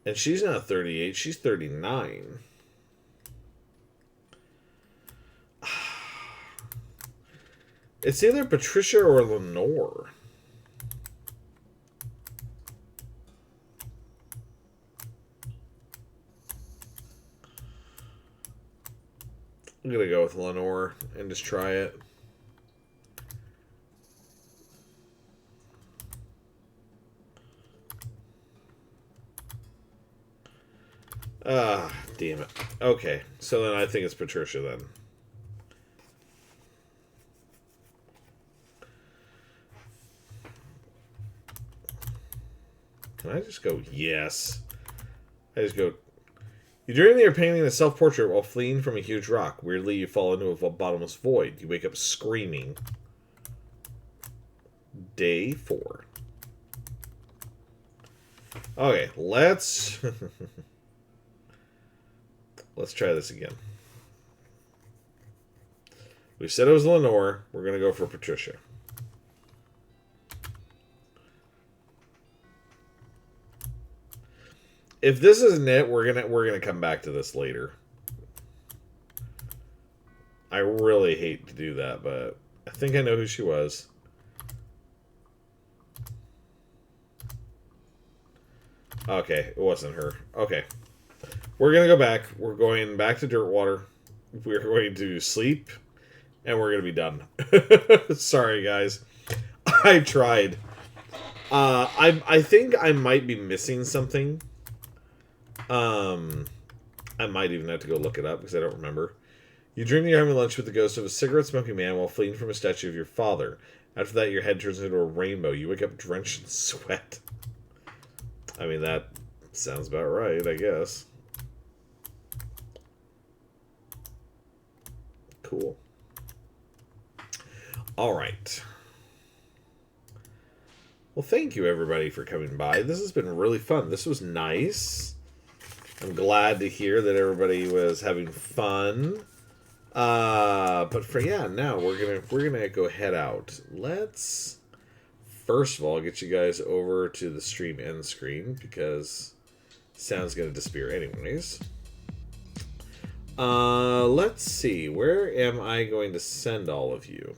And she's not 38, she's 39. It's either Patricia or Lenore. I'm gonna go with Lenore and just try it. Ah, damn it. Okay, so then I think it's Patricia then. Can I just go yes? I just go You dream that you're painting a self-portrait while fleeing from a huge rock. Weirdly, you fall into a bottomless void. You wake up screaming. Day 4. Okay, let's try this again. We said it was Lenore. We're gonna go for Patricia. If this isn't it, we're gonna come back to this later. I really hate to do that, but I think I know who she was. Okay, it wasn't her. Okay. We're going to go back. We're going back to Dirtwater. We're going to sleep. And we're going to be done. Sorry, guys. I tried. I think I might be missing something. I might even have to go look it up because I don't remember. You dream that you're having lunch with the ghost of a cigarette-smoking man while fleeing from a statue of your father. After that, your head turns into a rainbow. You wake up drenched in sweat. I mean, that sounds about right, I guess. Cool. All right. Well, thank you, everybody, for coming by. This has been really fun. This was nice. I'm glad to hear that everybody was having fun. But for now, we're gonna go head out. Let's first of all get you guys over to the stream end screen because sound's gonna disappear anyways. Let's see. Where am I going to send all of you?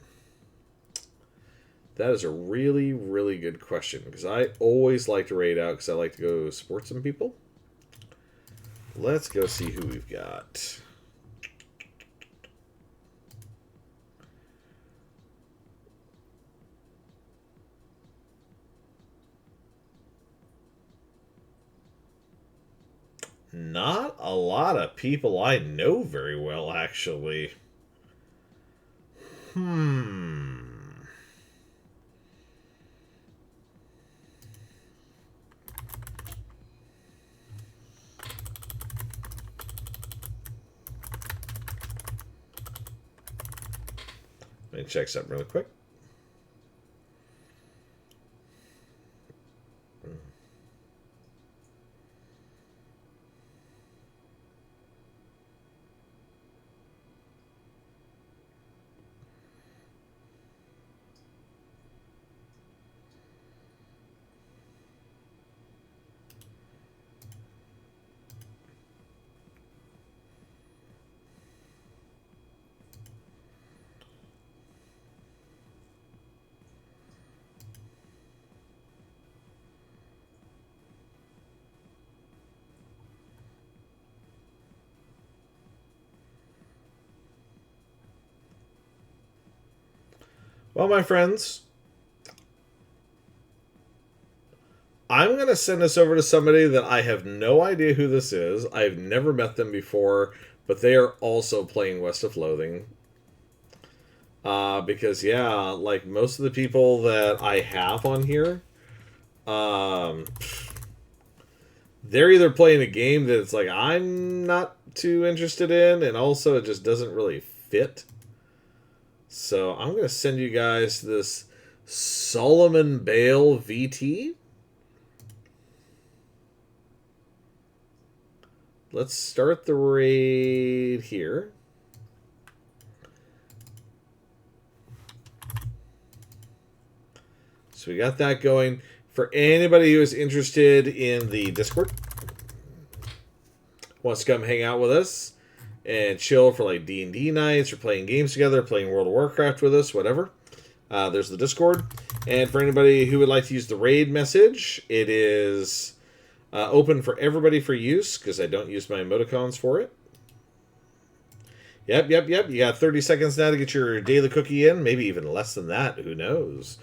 That is a really, really good question because I always like to raid out because I like to go support some people. Let's go see who we've got. Not a lot of people I know very well, actually. Let me check something really quick. Well, my friends, I'm going to send this over to somebody that I have no idea who this is. I've never met them before, but they are also playing West of Loathing. Because, yeah, like most of the people that I have on here, they're either playing a game that it's like I'm not too interested in, and also it just doesn't really fit. So I'm going to send you guys this Solomon Bale VT. Let's start the raid here. So we got that going. For anybody who is interested in the Discord, wants to come hang out with us and chill for like D&D nights or playing games together, playing World of Warcraft with us, whatever. There's the Discord. And for anybody who would like to use the raid message, it is open for everybody for use because I don't use my emoticons for it. Yep. You got 30 seconds now to get your daily cookie in. Maybe even less than that. Who knows?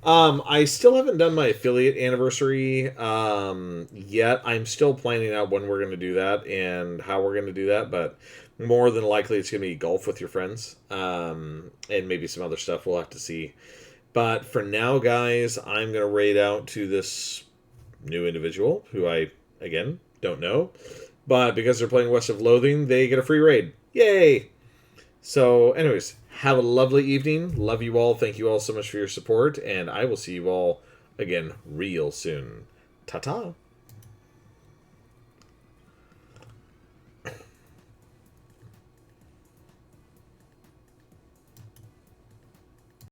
I still haven't done my affiliate anniversary yet. I'm still planning out when we're going to do that and how we're going to do that, but more than likely it's going to be golf with your friends and maybe some other stuff. We'll have to see. But for now, guys, I'm going to raid out to this new individual who I, again, Don't know. But because they're playing West of Loathing, they get a free raid. Yay! So, anyways, have a lovely evening. Love you all. Thank you all so much for your support. And I will see you all again real soon. Ta-ta!